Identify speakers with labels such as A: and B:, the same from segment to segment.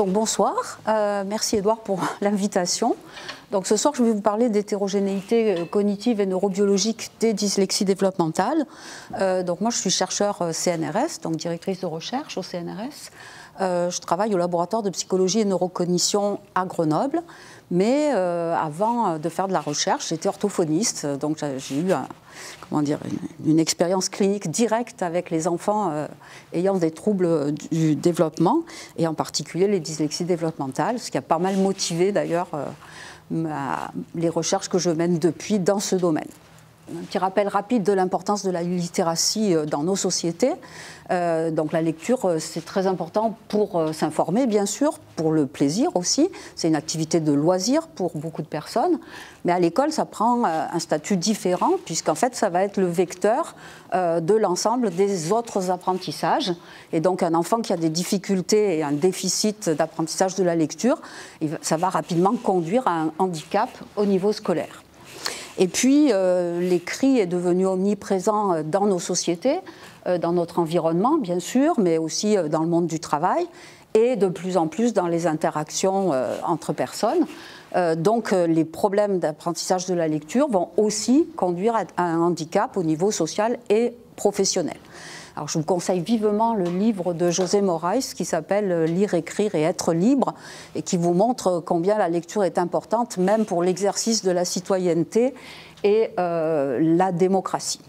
A: Donc bonsoir, merci Edouard pour l'invitation. Donc ce soir je vais vous parler d'hétérogénéité cognitive et neurobiologique des dyslexies développementales. Donc moi je suis chercheur CNRS, donc directrice de recherche au CNRS. Je travaille au laboratoire de psychologie et neurocognition à Grenoble. Mais avant de faire de la recherche, j'étais orthophoniste, donc j'ai eu une expérience clinique directe avec les enfants ayant des troubles du développement, et en particulier les dyslexies développementales, ce qui a pas mal motivé d'ailleurs les recherches que je mène depuis dans ce domaine. Un petit rappel rapide de l'importance de la littératie dans nos sociétés. Donc la lecture, c'est très important pour s'informer, bien sûr, pour le plaisir aussi. C'est une activité de loisir pour beaucoup de personnes. Mais à l'école, ça prend un statut différent, puisqu'en fait, ça va être le vecteur de l'ensemble des autres apprentissages. Et donc un enfant qui a des difficultés et un déficit d'apprentissage de la lecture, ça va rapidement conduire à un handicap au niveau scolaire. Et puis, l'écrit est devenu omniprésent dans nos sociétés, dans notre environnement, bien sûr, mais aussi dans le monde du travail, et de plus en plus dans les interactions entre personnes. Donc, les problèmes d'apprentissage de la lecture vont aussi conduire à un handicap au niveau social et professionnel. Alors, je vous conseille vivement le livre de José Moraes qui s'appelle « Lire, écrire et être libre » et qui vous montre combien la lecture est importante, même pour l'exercice de la citoyenneté et la démocratie.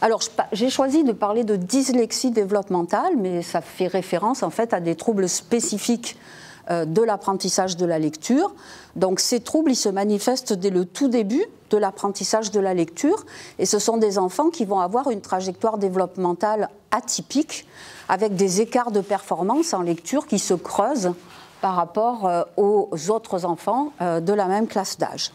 A: Alors, j'ai choisi de parler de dyslexie développementale, mais ça fait référence en fait à des troubles spécifiques de l'apprentissage de la lecture. Donc ces troubles, ils se manifestent dès le tout début de l'apprentissage de la lecture, et ce sont des enfants qui vont avoir une trajectoire développementale atypique, avec des écarts de performance en lecture qui se creusent par rapport aux autres enfants de la même classe d'âge.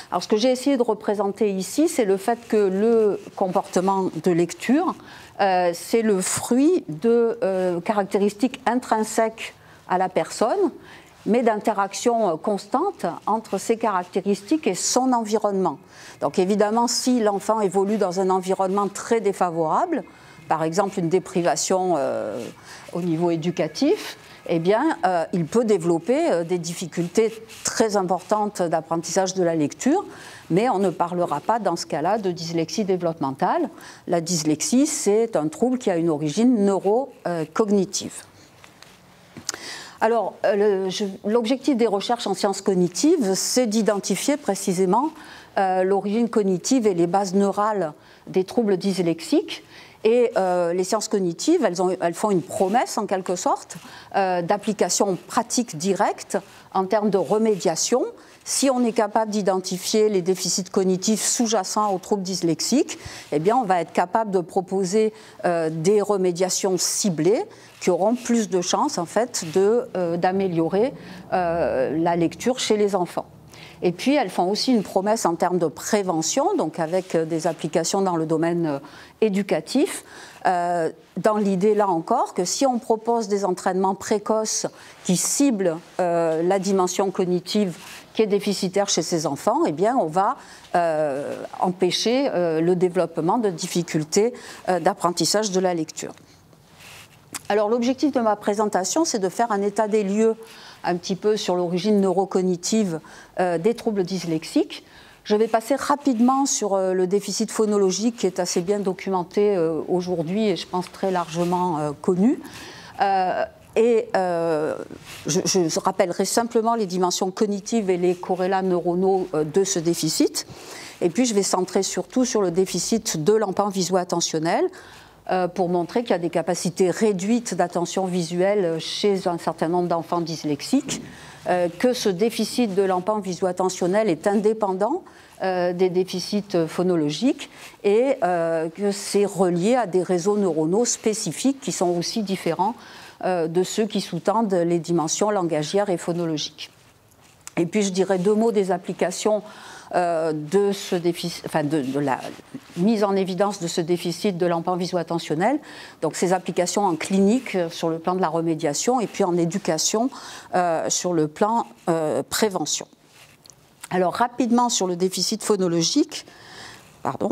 A: Alors ce que j'ai essayé de représenter ici, c'est le fait que le comportement de lecture, c'est le fruit de caractéristiques intrinsèques à la personne, mais d'interaction constante entre ces caractéristiques et son environnement. Donc évidemment, si l'enfant évolue dans un environnement très défavorable, par exemple une déprivation au niveau éducatif, eh bien, il peut développer des difficultés très importantes d'apprentissage de la lecture, mais on ne parlera pas dans ce cas-là de dyslexie développementale. La dyslexie, c'est un trouble qui a une origine neurocognitive. Alors, l'objectif des recherches en sciences cognitives, c'est d'identifier précisément l'origine cognitive et les bases neurales des troubles dyslexiques. Et les sciences cognitives, elles font une promesse, en quelque sorte, d'application pratique directe en termes de remédiation. Si on est capable d'identifier les déficits cognitifs sous-jacents aux troubles dyslexiques, eh bien, on va être capable de proposer des remédiations ciblées qui auront plus de chances, en fait, d'améliorer la lecture chez les enfants. Et puis, elles font aussi une promesse en termes de prévention, donc avec des applications dans le domaine éducatif, dans l'idée, là encore, que si on propose des entraînements précoces qui ciblent la dimension cognitive qui est déficitaire chez ces enfants, eh bien, on va empêcher le développement de difficultés d'apprentissage de la lecture. Alors, l'objectif de ma présentation, c'est de faire un état des lieux un petit peu sur l'origine neurocognitive des troubles dyslexiques. Je vais passer rapidement sur le déficit phonologique qui est assez bien documenté aujourd'hui et je pense très largement connu. Je rappellerai simplement les dimensions cognitives et les corrélats neuronaux de ce déficit. Et puis je vais centrer surtout sur le déficit de l'emprunt visuo-attentionnel, pour montrer qu'il y a des capacités réduites d'attention visuelle chez un certain nombre d'enfants dyslexiques, que ce déficit de l'emprunt visuo-attentionnel est indépendant des déficits phonologiques et que c'est relié à des réseaux neuronaux spécifiques qui sont aussi différents de ceux qui sous-tendent les dimensions langagières et phonologiques. Et puis je dirais deux mots des applications de ce déficit, enfin de la mise en évidence de ce déficit de l'emprunt visuo-attentionnel, donc ces applications en clinique sur le plan de la remédiation et puis en éducation sur le plan prévention. Alors rapidement sur le déficit phonologique, pardon.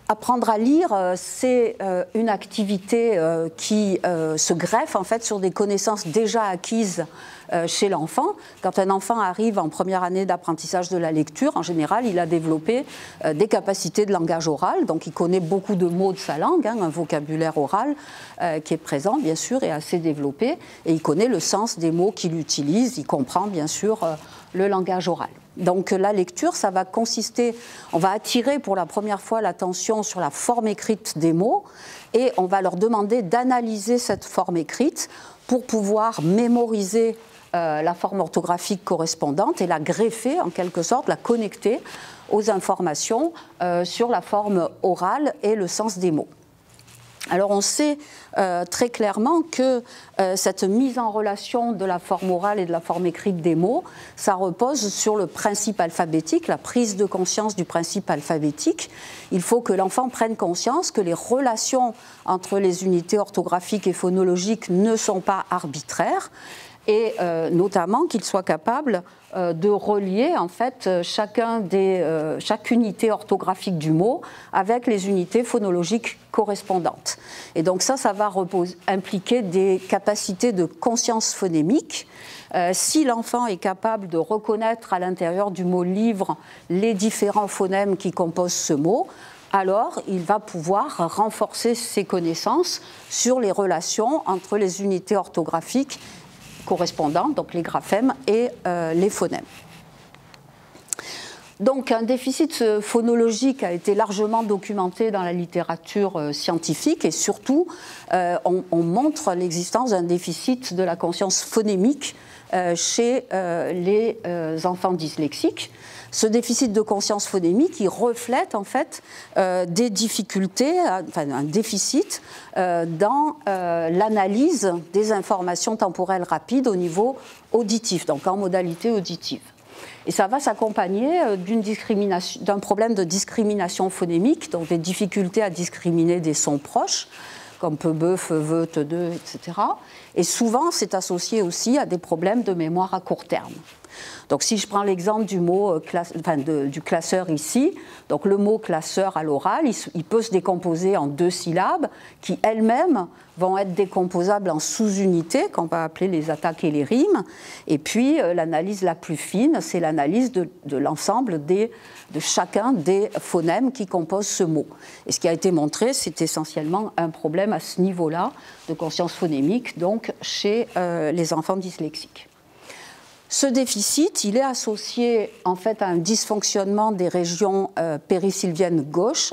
A: Apprendre à lire, c'est une activité qui se greffe en fait sur des connaissances déjà acquises chez l'enfant. Quand un enfant arrive en première année d'apprentissage de la lecture, en général, il a développé des capacités de langage oral, donc il connaît beaucoup de mots de sa langue, un vocabulaire oral qui est présent, bien sûr, et assez développé, et il connaît le sens des mots qu'il utilise, il comprend, bien sûr, le langage oral. Donc la lecture, ça va consister, on va attirer pour la première fois l'attention sur la forme écrite des mots et on va leur demander d'analyser cette forme écrite pour pouvoir mémoriser la forme orthographique correspondante et la greffer en quelque sorte, la connecter aux informations sur la forme orale et le sens des mots. Alors on sait très clairement que cette mise en relation de la forme orale et de la forme écrite des mots, ça repose sur le principe alphabétique, la prise de conscience du principe alphabétique. Il faut que l'enfant prenne conscience que les relations entre les unités orthographiques et phonologiques ne sont pas arbitraires et notamment qu'il soit capable de relier en fait chaque unité orthographique du mot avec les unités phonologiques correspondantes. Et donc ça va impliquer des capacités de conscience phonémique. Si l'enfant est capable de reconnaître à l'intérieur du mot livre les différents phonèmes qui composent ce mot, alors il va pouvoir renforcer ses connaissances sur les relations entre les unités orthographiques correspondants, donc les graphèmes et les phonèmes. Donc un déficit phonologique a été largement documenté dans la littérature scientifique et surtout on montre l'existence d'un déficit de la conscience phonémique chez les enfants dyslexiques. Ce déficit de conscience phonémique, il reflète en fait des difficultés, enfin un déficit dans l'analyse des informations temporelles rapides au niveau auditif, donc en modalité auditive. Et ça va s'accompagner d'un problème de discrimination phonémique, donc des difficultés à discriminer des sons proches, comme peu, bœuf, veut, te, de, etc. Et souvent, c'est associé aussi à des problèmes de mémoire à court terme. Donc si je prends l'exemple du mot du classeur ici, donc le mot classeur à l'oral, il peut se décomposer en 2 syllabes qui elles-mêmes vont être décomposables en sous-unités qu'on va appeler les attaques et les rimes. Et puis l'analyse la plus fine, c'est l'analyse de l'ensemble de chacun des phonèmes qui composent ce mot. Et ce qui a été montré, c'est essentiellement un problème à ce niveau-là de conscience phonémique, donc chez les enfants dyslexiques. Ce déficit, il est associé en fait à un dysfonctionnement des régions périsylviennes gauche.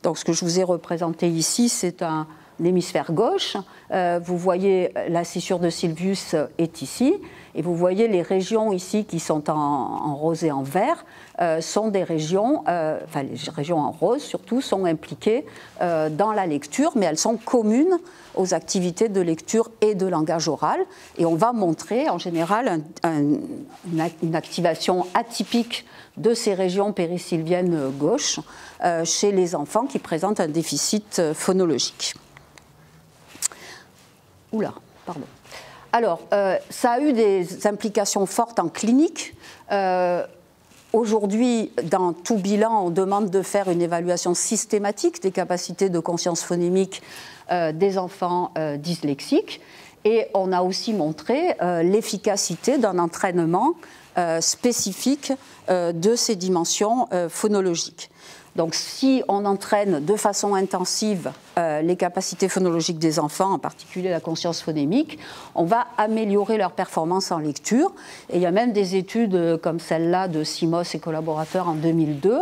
A: Donc ce que je vous ai représenté ici, c'est un hémisphère gauche. Vous voyez la scissure de Sylvius est ici, et vous voyez les régions ici qui sont en rose et en vert sont des régions, enfin les régions en rose surtout, sont impliquées dans la lecture, mais elles sont communes aux activités de lecture et de langage oral. Et on va montrer en général une activation atypique de ces régions périsylviennes gauche chez les enfants qui présentent un déficit phonologique. Oula, pardon. Alors, ça a eu des implications fortes en clinique. Aujourd'hui, dans tout bilan, on demande de faire une évaluation systématique des capacités de conscience phonémique des enfants dyslexiques. Et on a aussi montré l'efficacité d'un entraînement spécifique de ces dimensions phonologiques. Donc si on entraîne de façon intensive les capacités phonologiques des enfants, en particulier la conscience phonémique, on va améliorer leur performance en lecture. Et il y a même des études comme celle-là de Simos et collaborateurs en 2002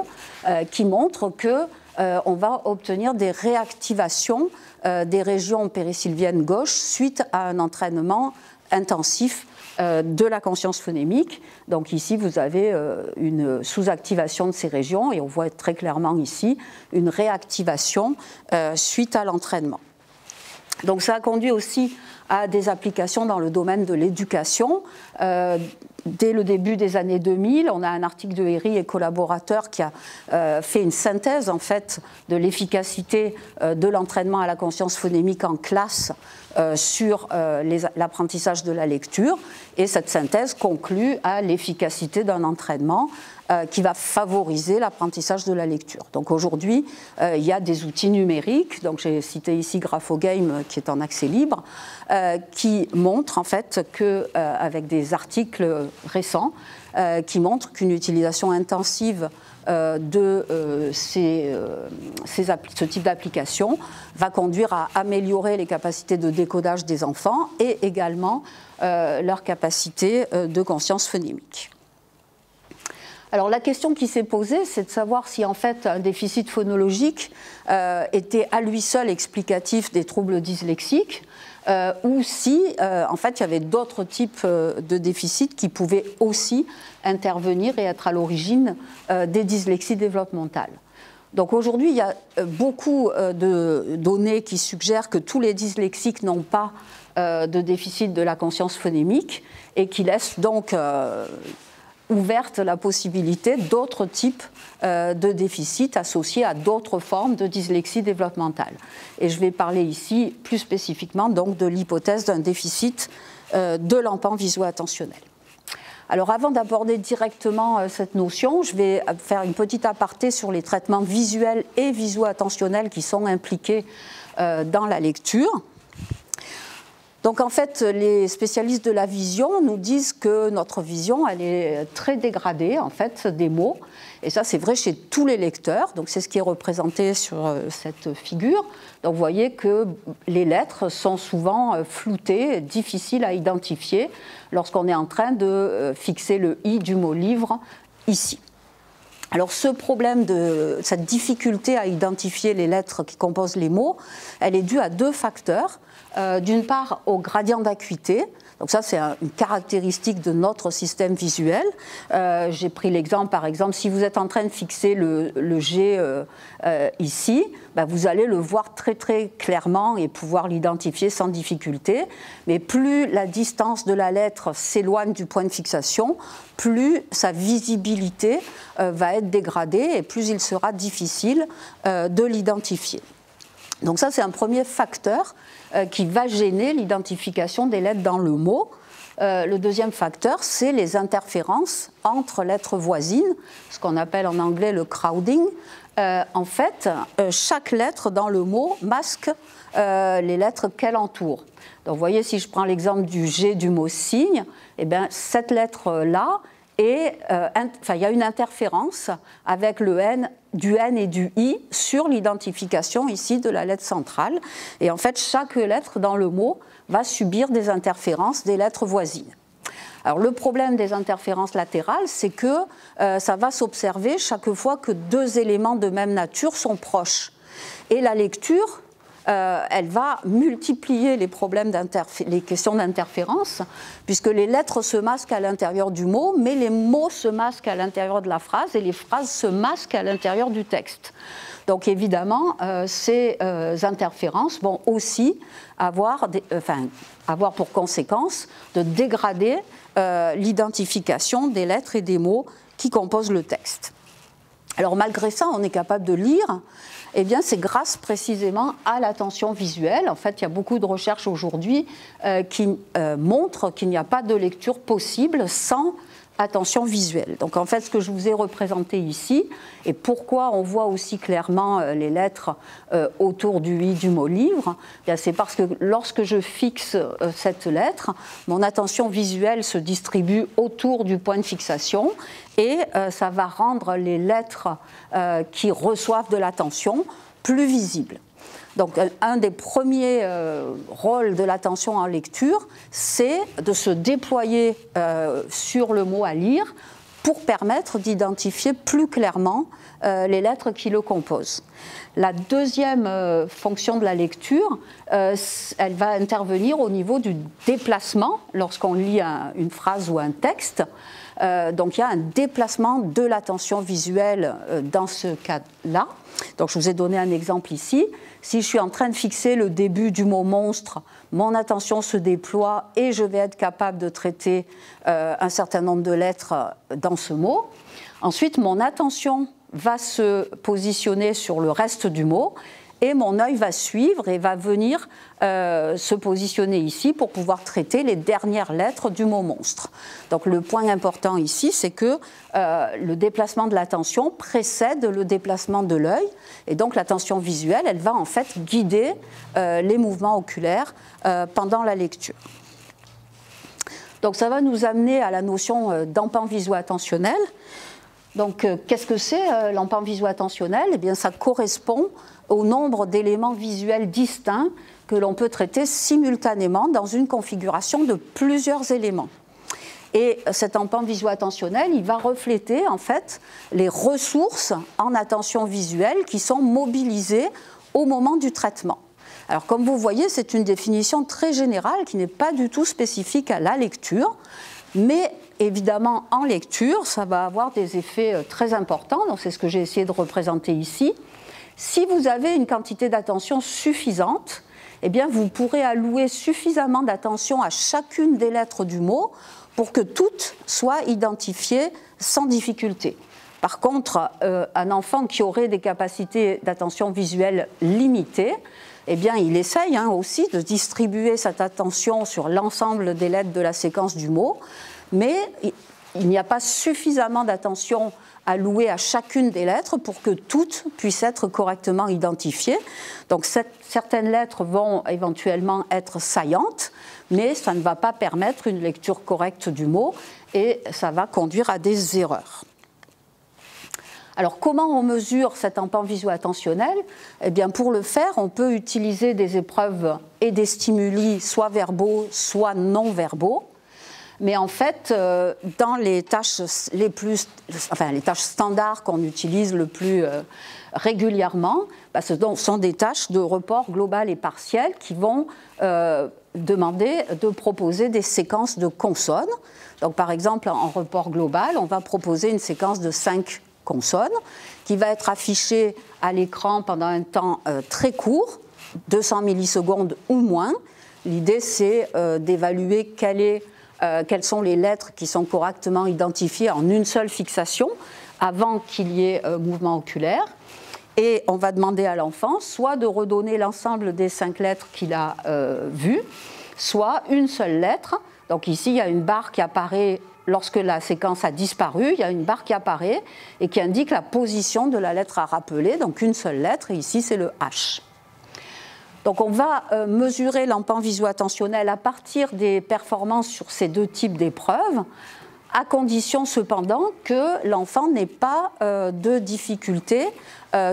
A: qui montrent qu'on va obtenir des réactivations des régions périsylviennes gauche suite à un entraînement intensif de la conscience phonémique. Donc ici, vous avez une sous-activation de ces régions et on voit très clairement ici une réactivation suite à l'entraînement. Donc ça a conduit aussi a des applications dans le domaine de l'éducation. Dès le début des années 2000, on a un article de Héry et collaborateurs qui a fait une synthèse en fait de l'efficacité de l'entraînement à la conscience phonémique en classe sur l'apprentissage de la lecture, et cette synthèse conclut à l'efficacité d'un entraînement qui va favoriser l'apprentissage de la lecture. Donc aujourd'hui, il y a des outils numériques, donc j'ai cité ici Graphogame qui est en accès libre, qui montrent en fait que, avec des articles récents, qui montrent qu'une utilisation intensive de ce type d'application va conduire à améliorer les capacités de décodage des enfants et également leur capacité de conscience phonémique. Alors la question qui s'est posée, c'est de savoir si en fait un déficit phonologique était à lui seul explicatif des troubles dyslexiques ou si en fait il y avait d'autres types de déficits qui pouvaient aussi intervenir et être à l'origine des dyslexies développementales. Donc aujourd'hui, il y a beaucoup de données qui suggèrent que tous les dyslexiques n'ont pas de déficit de la conscience phonémique et qui laissent donc ouverte la possibilité d'autres types de déficits associés à d'autres formes de dyslexie développementale. Et je vais parler ici plus spécifiquement donc de l'hypothèse d'un déficit de l'empant visuo-attentionnel. Alors avant d'aborder directement cette notion, je vais faire une petite aparté sur les traitements visuels et visuo-attentionnels qui sont impliqués dans la lecture. Donc en fait, les spécialistes de la vision nous disent que notre vision, elle est très dégradée en fait des mots. Et ça, c'est vrai chez tous les lecteurs. Donc c'est ce qui est représenté sur cette figure. Donc vous voyez que les lettres sont souvent floutées, difficiles à identifier lorsqu'on est en train de fixer le i du mot livre ici. Alors ce problème cette difficulté à identifier les lettres qui composent les mots, elle est due à deux facteurs. D'une part au gradient d'acuité, donc ça c'est une caractéristique de notre système visuel. J'ai pris l'exemple, par exemple, si vous êtes en train de fixer le G ici, ben vous allez le voir très très clairement et pouvoir l'identifier sans difficulté, mais plus la distance de la lettre s'éloigne du point de fixation, plus sa visibilité va être dégradée et plus il sera difficile de l'identifier. Donc ça c'est un premier facteur qui va gêner l'identification des lettres dans le mot. Le deuxième facteur, c'est les interférences entre lettres voisines, ce qu'on appelle en anglais le crowding. En fait, chaque lettre dans le mot masque les lettres qu'elle entoure. Donc vous voyez, si je prends l'exemple du G du mot signe, eh bien, cette lettre-là, il y a une interférence avec le N, du N et du I sur l'identification ici de la lettre centrale. Et en fait, chaque lettre dans le mot va subir des interférences des lettres voisines. Alors le problème des interférences latérales, c'est que ça va s'observer chaque fois que deux éléments de même nature sont proches. Et la lecture, elle va multiplier les problèmes les questions d'interférence, puisque les lettres se masquent à l'intérieur du mot, mais les mots se masquent à l'intérieur de la phrase et les phrases se masquent à l'intérieur du texte. Donc évidemment, ces interférences vont aussi avoir pour conséquence de dégrader l'identification des lettres et des mots qui composent le texte. Alors malgré ça, on est capable de lire. Eh bien, c'est grâce précisément à l'attention visuelle. En fait, il y a beaucoup de recherches aujourd'hui qui montrent qu'il n'y a pas de lecture possible sans attention visuelle. Donc en fait, ce que je vous ai représenté ici, et pourquoi on voit aussi clairement les lettres autour du i du mot livre, c'est parce que lorsque je fixe cette lettre, mon attention visuelle se distribue autour du point de fixation et ça va rendre les lettres qui reçoivent de l'attention plus visibles. Donc un des premiers rôles de l'attention en lecture, c'est de se déployer sur le mot à lire pour permettre d'identifier plus clairement les lettres qui le composent. La deuxième fonction de la lecture, elle va intervenir au niveau du déplacement lorsqu'on lit une phrase ou un texte. Donc il y a un déplacement de l'attention visuelle dans ce cas-là. Donc je vous ai donné un exemple ici. Si je suis en train de fixer le début du mot monstre, mon attention se déploie et je vais être capable de traiter un certain nombre de lettres dans ce mot. Ensuite, mon attention va se positionner sur le reste du mot et mon œil va suivre et va venir se positionner ici pour pouvoir traiter les dernières lettres du mot monstre. Donc le point important ici, c'est que le déplacement de l'attention précède le déplacement de l'œil et donc l'attention visuelle, elle va en fait guider les mouvements oculaires pendant la lecture. Donc ça va nous amener à la notion d'empan viso-attentionnel. Donc qu'est-ce que c'est l'empan viso-attentionnel? Eh bien ça correspond au nombre d'éléments visuels distincts que l'on peut traiter simultanément dans une configuration de plusieurs éléments. Et cet empan viso-attentionnel, il va refléter en fait les ressources en attention visuelle qui sont mobilisées au moment du traitement. Alors comme vous voyez, c'est une définition très générale qui n'est pas du tout spécifique à la lecture, mais évidemment en lecture, ça va avoir des effets très importants, donc c'est ce que j'ai essayé de représenter ici. Si vous avez une quantité d'attention suffisante, eh bien vous pourrez allouer suffisamment d'attention à chacune des lettres du mot pour que toutes soient identifiées sans difficulté. Par contre, un enfant qui aurait des capacités d'attention visuelle limitées, eh bien, il essaye aussi de distribuer cette attention sur l'ensemble des lettres de la séquence du mot, mais il n'y a pas suffisamment d'attention allouée à chacune des lettres pour que toutes puissent être correctement identifiées. Donc certaines lettres vont éventuellement être saillantes, mais ça ne va pas permettre une lecture correcte du mot et ça va conduire à des erreurs. Alors comment on mesure cet empan viso-attentionnel? Eh bien pour le faire, on peut utiliser des épreuves et des stimuli soit verbaux, soit non verbaux. Mais en fait, dans les tâches les tâches standards qu'on utilise le plus régulièrement, ce sont des tâches de report global et partiel qui vont demander de proposer des séquences de consonnes. Donc par exemple, en report global, on va proposer une séquence de 5 consonnes qui va être affichée à l'écran pendant un temps très court, 200 millisecondes ou moins. L'idée, c'est d'évaluer quelles sont les lettres qui sont correctement identifiées en une seule fixation avant qu'il y ait mouvement oculaire. Et on va demander à l'enfant soit de redonner l'ensemble des 5 lettres qu'il a vues, soit une seule lettre. Donc ici, il y a une barre qui apparaît lorsque la séquence a disparu. Il y a une barre qui apparaît et qui indique la position de la lettre à rappeler, donc une seule lettre, et ici c'est le H. Donc on va mesurer l'empan viso-attentionnel à partir des performances sur ces deux types d'épreuves, à condition cependant que l'enfant n'ait pas de difficulté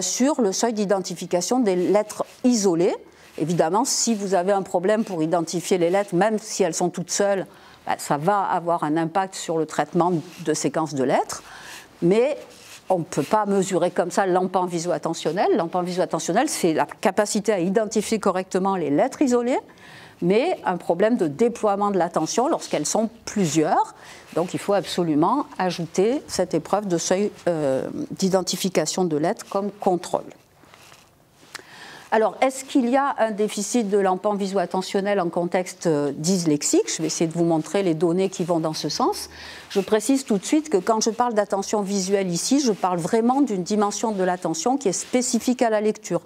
A: sur le seuil d'identification des lettres isolées. Évidemment, si vous avez un problème pour identifier les lettres, même si elles sont toutes seules, ça va avoir un impact sur le traitement de séquences de lettres, mais on ne peut pas mesurer comme ça l'empan viso-attentionnel. L'empan viso-attentionnel, c'est la capacité à identifier correctement les lettres isolées, mais un problème de déploiement de l'attention lorsqu'elles sont plusieurs. Donc il faut absolument ajouter cette épreuve de seuil d'identification de lettres comme contrôle. Alors, est-ce qu'il y a un déficit de l'empan viso-attentionnel en contexte dyslexique? Je vais essayer de vous montrer les données qui vont dans ce sens. Je précise tout de suite que quand je parle d'attention visuelle ici, je parle vraiment d'une dimension de l'attention qui est spécifique à la lecture.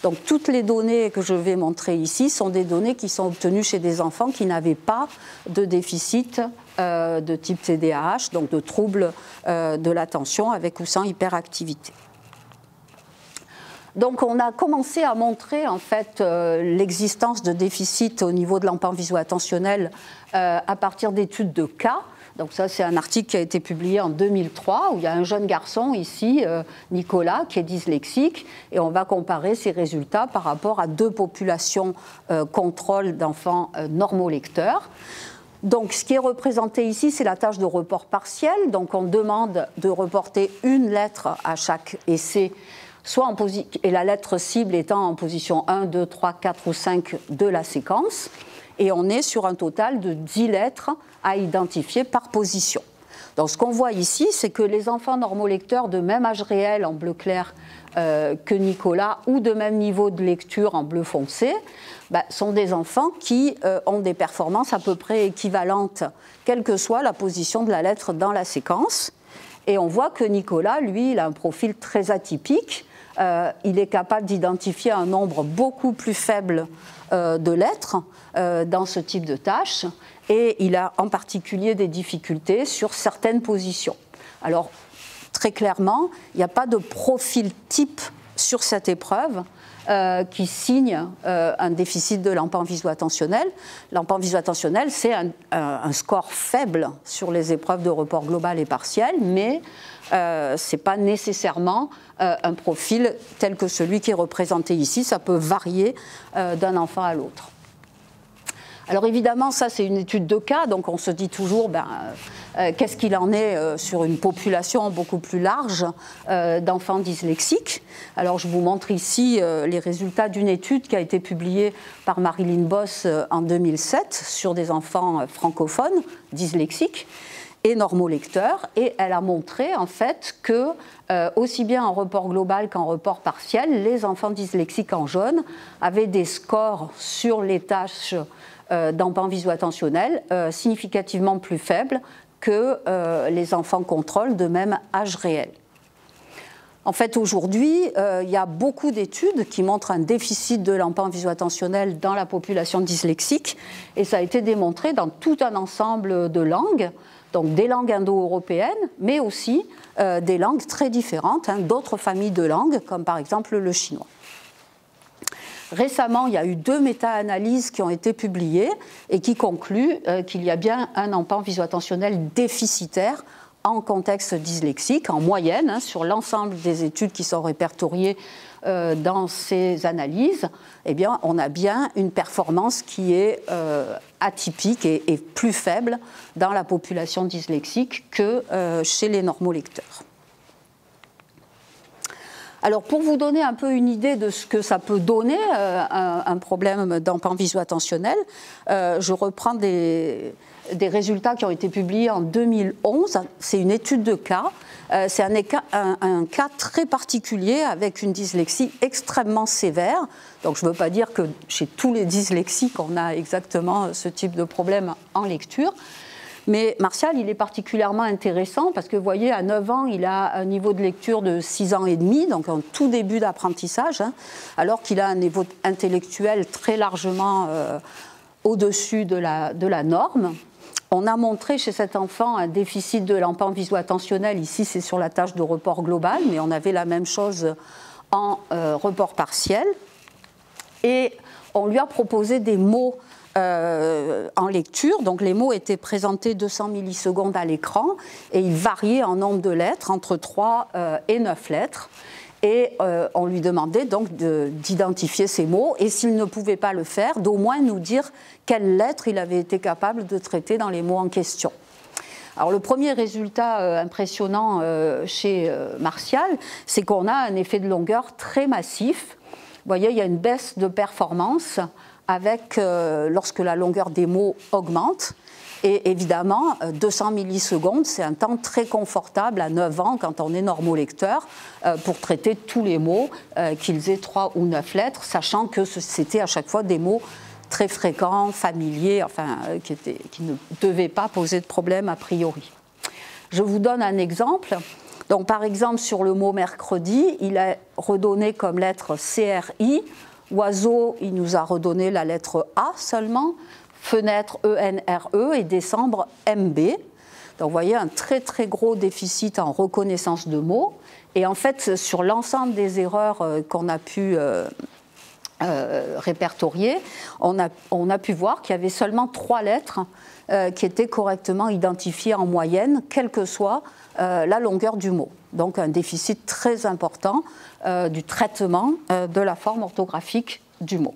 A: Donc, toutes les données que je vais montrer ici sont des données qui sont obtenues chez des enfants qui n'avaient pas de déficit de type TDAH, donc de troubles de l'attention avec ou sans hyperactivité. Donc on a commencé à montrer en fait l'existence de déficits au niveau de l'empan viso-attentionnel à partir d'études de cas. Donc ça c'est un article qui a été publié en 2003 où il y a un jeune garçon ici, Nicolas, qui est dyslexique et on va comparer ses résultats par rapport à 2 populations contrôle d'enfants normolecteurs. Donc ce qui est représenté ici c'est la tâche de report partiel. Donc on demande de reporter une lettre à chaque essai, et la lettre cible étant en position 1, 2, 3, 4 ou 5 de la séquence. Et on est sur un total de 10 lettres à identifier par position. Donc ce qu'on voit ici, c'est que les enfants normolecteurs de même âge réel en bleu clair que Nicolas, ou de même niveau de lecture en bleu foncé, sont des enfants qui ont des performances à peu près équivalentes, quelle que soit la position de la lettre dans la séquence. Et on voit que Nicolas, lui, il a un profil très atypique. Il est capable d'identifier un nombre beaucoup plus faible de lettres dans ce type de tâche, et il a en particulier des difficultés sur certaines positions. Alors, très clairement, il n'y a pas de profil type sur cette épreuve qui signe un déficit de l'empan viso-attentionnel. L'empan viso-attentionnel, c'est un score faible sur les épreuves de report global et partiel, mais ce n'est pas nécessairement un profil tel que celui qui est représenté ici. Ça peut varier d'un enfant à l'autre. Alors évidemment, ça c'est une étude de cas, donc on se dit toujours qu'est-ce qu'il en est sur une population beaucoup plus large d'enfants dyslexiques. Alors je vous montre ici les résultats d'une étude qui a été publiée par Marilyn Boss en 2007 sur des enfants francophones dyslexiques et normolecteurs, et elle a montré en fait que aussi bien en report global qu'en report partiel, les enfants dyslexiques en jaune avaient des scores sur les tâches d'empan viso-attentionnel significativement plus faibles que les enfants contrôle de même âge réel. En fait, aujourd'hui, il y a beaucoup d'études qui montrent un déficit de l'empan viso-attentionnel dans la population dyslexique, et ça a été démontré dans tout un ensemble de langues, donc des langues indo-européennes, mais aussi des langues très différentes, d'autres familles de langues, comme par exemple le chinois. Récemment, il y a eu 2 méta-analyses qui ont été publiées et qui concluent qu'il y a bien un empan viso-attentionnel déficitaire en contexte dyslexique, en moyenne, sur l'ensemble des études qui sont répertoriées dans ces analyses. Eh bien, on a bien une performance qui est atypique et plus faible dans la population dyslexique que chez les normolecteurs. Alors, pour vous donner un peu une idée de ce que ça peut donner, un problème d'empan viso-attentionnel, je reprends des résultats qui ont été publiés en 2011. C'est une étude de cas. C'est un cas très particulier avec une dyslexie extrêmement sévère. Donc, je ne veux pas dire que chez tous les dyslexiques, on a exactement ce type de problème en lecture. Mais Martial, il est particulièrement intéressant parce que, vous voyez, à 9 ans, il a un niveau de lecture de 6 ans et demi, donc un tout début d'apprentissage, alors qu'il a un niveau intellectuel très largement au-dessus de la norme. On a montré chez cet enfant un déficit de l'empan viso-attentionnel. Ici, c'est sur la tâche de report global, mais on avait la même chose en report partiel. Et on lui a proposé des mots en lecture, donc les mots étaient présentés 200 millisecondes à l'écran et ils variaient en nombre de lettres, entre 3 et 9 lettres. Et on lui demandait donc d'identifier ces mots et s'il ne pouvait pas le faire, d'au moins nous dire quelles lettres il avait été capable de traiter dans les mots en question. Alors le premier résultat impressionnant chez Martial, c'est qu'on a un effet de longueur très massif. Vous voyez, il y a une baisse de performance avec, lorsque la longueur des mots augmente. Et évidemment, 200 millisecondes, c'est un temps très confortable à 9 ans, quand on est normolecteur, pour traiter tous les mots, qu'ils aient 3 ou 9 lettres, sachant que c'était à chaque fois des mots très fréquents, familiers, enfin, qui ne devaient pas poser de problème a priori. Je vous donne un exemple. Donc, par exemple, sur le mot mercredi, il a redonné comme lettre CRI. Oiseau, il nous a redonné la lettre A seulement. Fenêtre, ENRE, et décembre, MB. Donc vous voyez un très très gros déficit en reconnaissance de mots. Et en fait, sur l'ensemble des erreurs qu'on a pu répertorier, on a pu voir qu'il y avait seulement 3 lettres qui étaient correctement identifiées en moyenne, quelle que soit la longueur du mot. Donc un déficit très important du traitement de la forme orthographique du mot.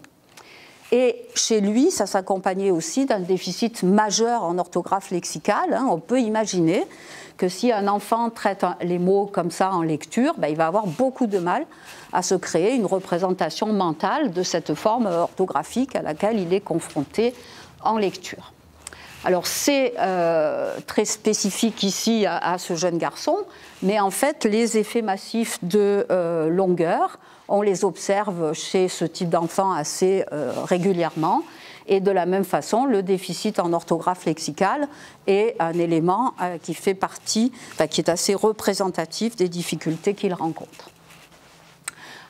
A: Et chez lui, ça s'accompagnait aussi d'un déficit majeur en orthographe lexicale. On peut imaginer que si un enfant traite les mots comme ça en lecture, il va avoir beaucoup de mal à se créer une représentation mentale de cette forme orthographique à laquelle il est confronté en lecture. Alors c'est très spécifique ici à ce jeune garçon, mais en fait les effets massifs de longueur, on les observe chez ce type d'enfant assez régulièrement. Et de la même façon, le déficit en orthographe lexicale est un élément qui fait partie, qui est assez représentatif des difficultés qu'il rencontre.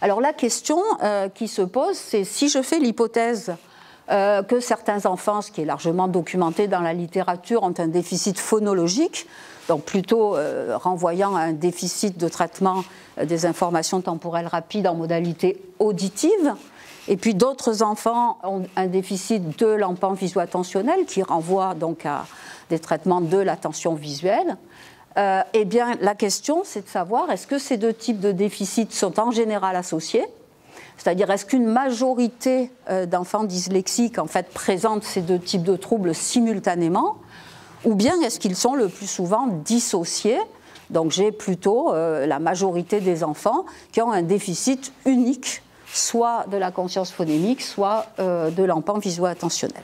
A: Alors la question qui se pose, c'est si je fais l'hypothèse que certains enfants, ce qui est largement documenté dans la littérature, ont un déficit phonologique, donc plutôt renvoyant à un déficit de traitement des informations temporelles rapides en modalité auditive, et puis d'autres enfants ont un déficit de l'empan viso-attentionnel qui renvoie donc à des traitements de l'attention visuelle. Eh bien, la question, c'est de savoir est-ce que ces deux types de déficits sont en général associés, c'est-à-dire est-ce qu'une majorité d'enfants dyslexiques en fait présentent ces deux types de troubles simultanément, ou bien est-ce qu'ils sont le plus souvent dissociés. Donc j'ai plutôt la majorité des enfants qui ont un déficit unique, soit de la conscience phonémique, soit de l'empan viso-attentionnel.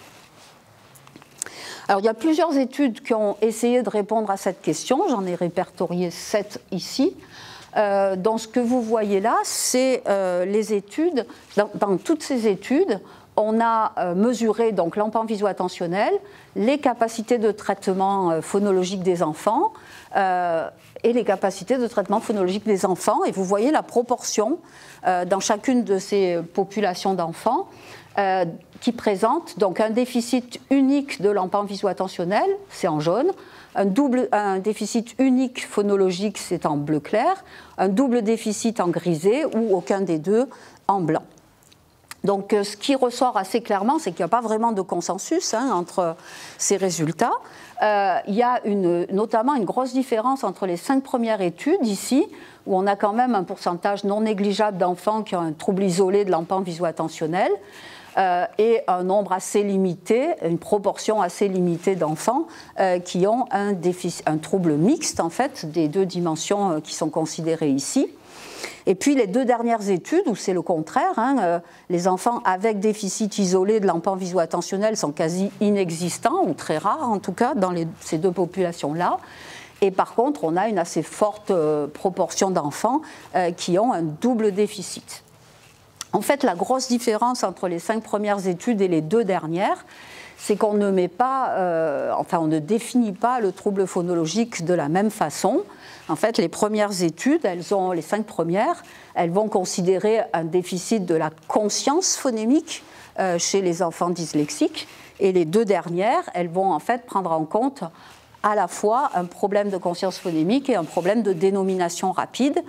A: Alors il y a plusieurs études qui ont essayé de répondre à cette question, j'en ai répertorié 7 ici. Dans ce que vous voyez là, c'est les études, dans toutes ces études, on a mesuré donc l'empan viso-attentionnel, les capacités de traitement phonologique des enfants et les capacités de traitement phonologique des enfants. Et vous voyez la proportion dans chacune de ces populations d'enfants qui présentent donc un déficit unique de l'empan viso-attentionnel, c'est en jaune, un déficit unique phonologique, c'est en bleu clair, un double déficit en grisé ou aucun des deux en blanc. Donc ce qui ressort assez clairement, c'est qu'il n'y a pas vraiment de consensus entre ces résultats. Il y a notamment une grosse différence entre les 5 premières études ici, où on a quand même un pourcentage non négligeable d'enfants qui ont un trouble isolé de l'empan viso-attentionnel, et un nombre assez limité, une proportion assez limitée d'enfants qui ont un trouble mixte en fait des deux dimensions qui sont considérées ici. Et puis les 2 dernières études, où c'est le contraire, les enfants avec déficit isolé de l'empan viso-attentionnel sont quasi inexistants, ou très rares en tout cas, dans ces 2 populations-là. Et par contre, on a une assez forte proportion d'enfants qui ont un double déficit. En fait, la grosse différence entre les 5 premières études et les 2 dernières, c'est qu'on ne met pas, on ne définit pas le trouble phonologique de la même façon. En fait, les premières études, les 5 premières, elles vont considérer un déficit de la conscience phonémique chez les enfants dyslexiques, et les 2 dernières, elles vont en fait prendre en compte à la fois un problème de conscience phonémique et un problème de dénomination rapide,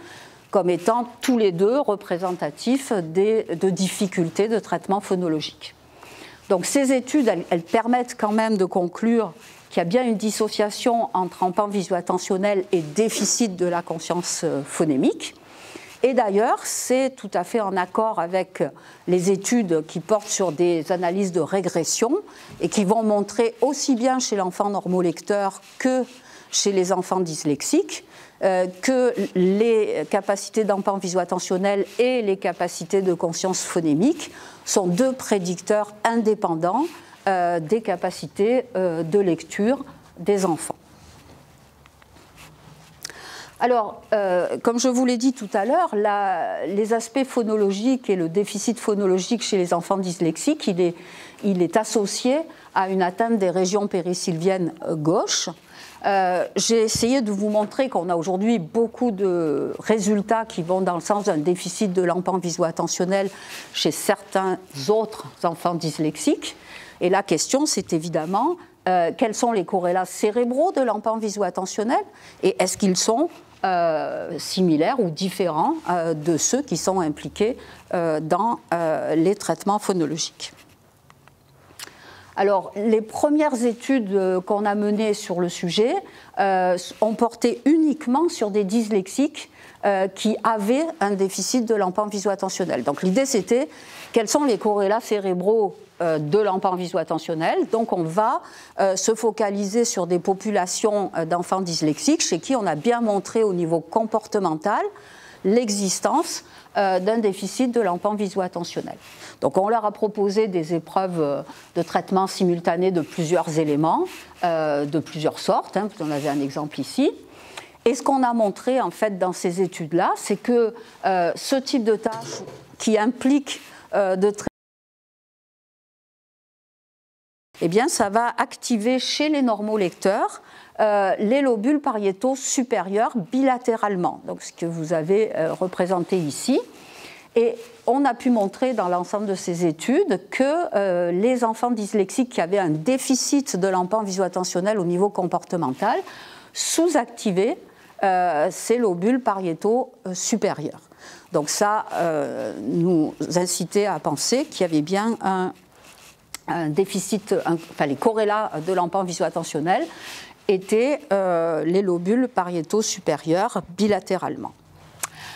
A: comme étant tous les 2 représentatifs de difficultés de traitement phonologique. Donc ces études, elles permettent quand même de conclure qu'il y a bien une dissociation entre empan viso-attentionnel et déficit de la conscience phonémique. Et d'ailleurs, c'est tout à fait en accord avec les études qui portent sur des analyses de régression et qui vont montrer aussi bien chez l'enfant normolecteur que chez les enfants dyslexiques que les capacités d'empan viso-attentionnel et les capacités de conscience phonémique sont 2 prédicteurs indépendants des capacités de lecture des enfants. Alors, comme je vous l'ai dit tout à l'heure, les aspects phonologiques et le déficit phonologique chez les enfants dyslexiques, il est associé à une atteinte des régions périsylviennes gauche. J'ai essayé de vous montrer qu'on a aujourd'hui beaucoup de résultats qui vont dans le sens d'un déficit de l'empan viso-attentionnel chez certains autres enfants dyslexiques. Et la question, c'est évidemment quels sont les corrélats cérébraux de l'empan viso-attentionnel et est-ce qu'ils sont similaires ou différents de ceux qui sont impliqués dans les traitements phonologiques. Alors, les premières études qu'on a menées sur le sujet ont porté uniquement sur des dyslexiques qui avaient un déficit de l'empan viso-attentionnel. Donc l'idée, c'était quels sont les corrélats cérébraux de l'empan viso-attentionnel. Donc on va se focaliser sur des populations d'enfants dyslexiques chez qui on a bien montré au niveau comportemental l'existence d'un déficit de l'empant viso-attentionnel. Donc on leur a proposé des épreuves de traitement simultané de plusieurs éléments, de plusieurs sortes, hein, on avait un exemple ici. Et ce qu'on a montré en fait dans ces études-là, c'est que ce type de tâche qui implique de traiter, eh bien ça va activer chez les normolecteurs les lobules pariétaux supérieurs bilatéralement, donc ce que vous avez représenté ici. Et on a pu montrer dans l'ensemble de ces études que les enfants dyslexiques qui avaient un déficit de l'empant viso-attentionnel au niveau comportemental sous-activaient ces lobules pariétaux supérieurs. Donc ça nous incitait à penser qu'il y avait bien un déficit, enfin les corrélats de l'empant viso-attentionnel étaient les lobules pariétaux supérieurs bilatéralement.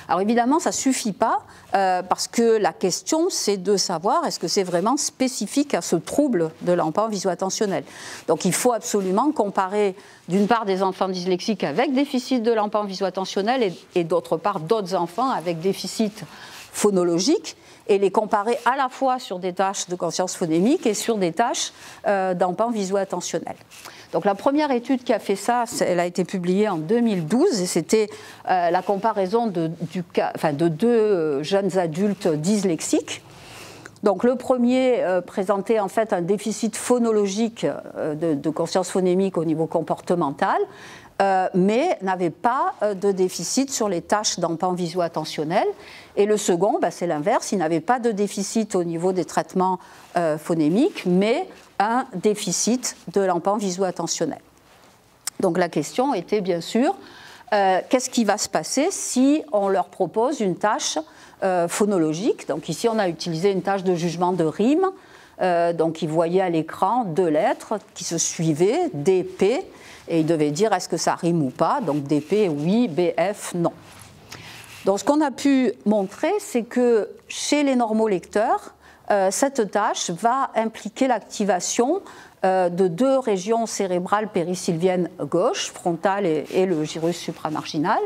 A: Alors évidemment, ça ne suffit pas parce que la question, c'est de savoir est-ce que c'est vraiment spécifique à ce trouble de l'empant viso-attentionnel. Donc il faut absolument comparer d'une part des enfants dyslexiques avec déficit de l'empant viso-attentionnel et d'autre part d'autres enfants avec déficit phonologique et les comparer à la fois sur des tâches de conscience phonémique et sur des tâches d'empant viso-attentionnel. Donc la première étude qui a fait ça, elle a été publiée en 2012 et c'était la comparaison de deux jeunes adultes dyslexiques. Donc le premier présentait en fait un déficit phonologique de conscience phonémique au niveau comportemental, mais n'avait pas de déficit sur les tâches d'empant viso-attentionnel. Et le second, c'est l'inverse, il n'avait pas de déficit au niveau des traitements phonémiques, mais un déficit de l'empant viso-attentionnel. Donc la question était bien sûr, qu'est-ce qui va se passer si on leur propose une tâche phonologique? Donc ici on a utilisé une tâche de jugement de rime, donc ils voyaient à l'écran deux lettres qui se suivaient, D, P, et ils devaient dire est-ce que ça rime ou pas, donc DP oui, BF non. Donc ce qu'on a pu montrer, c'est que chez les normolecteurs, cette tâche va impliquer l'activation de deux régions cérébrales périsylviennes gauche, frontale et le gyrus supramarginal.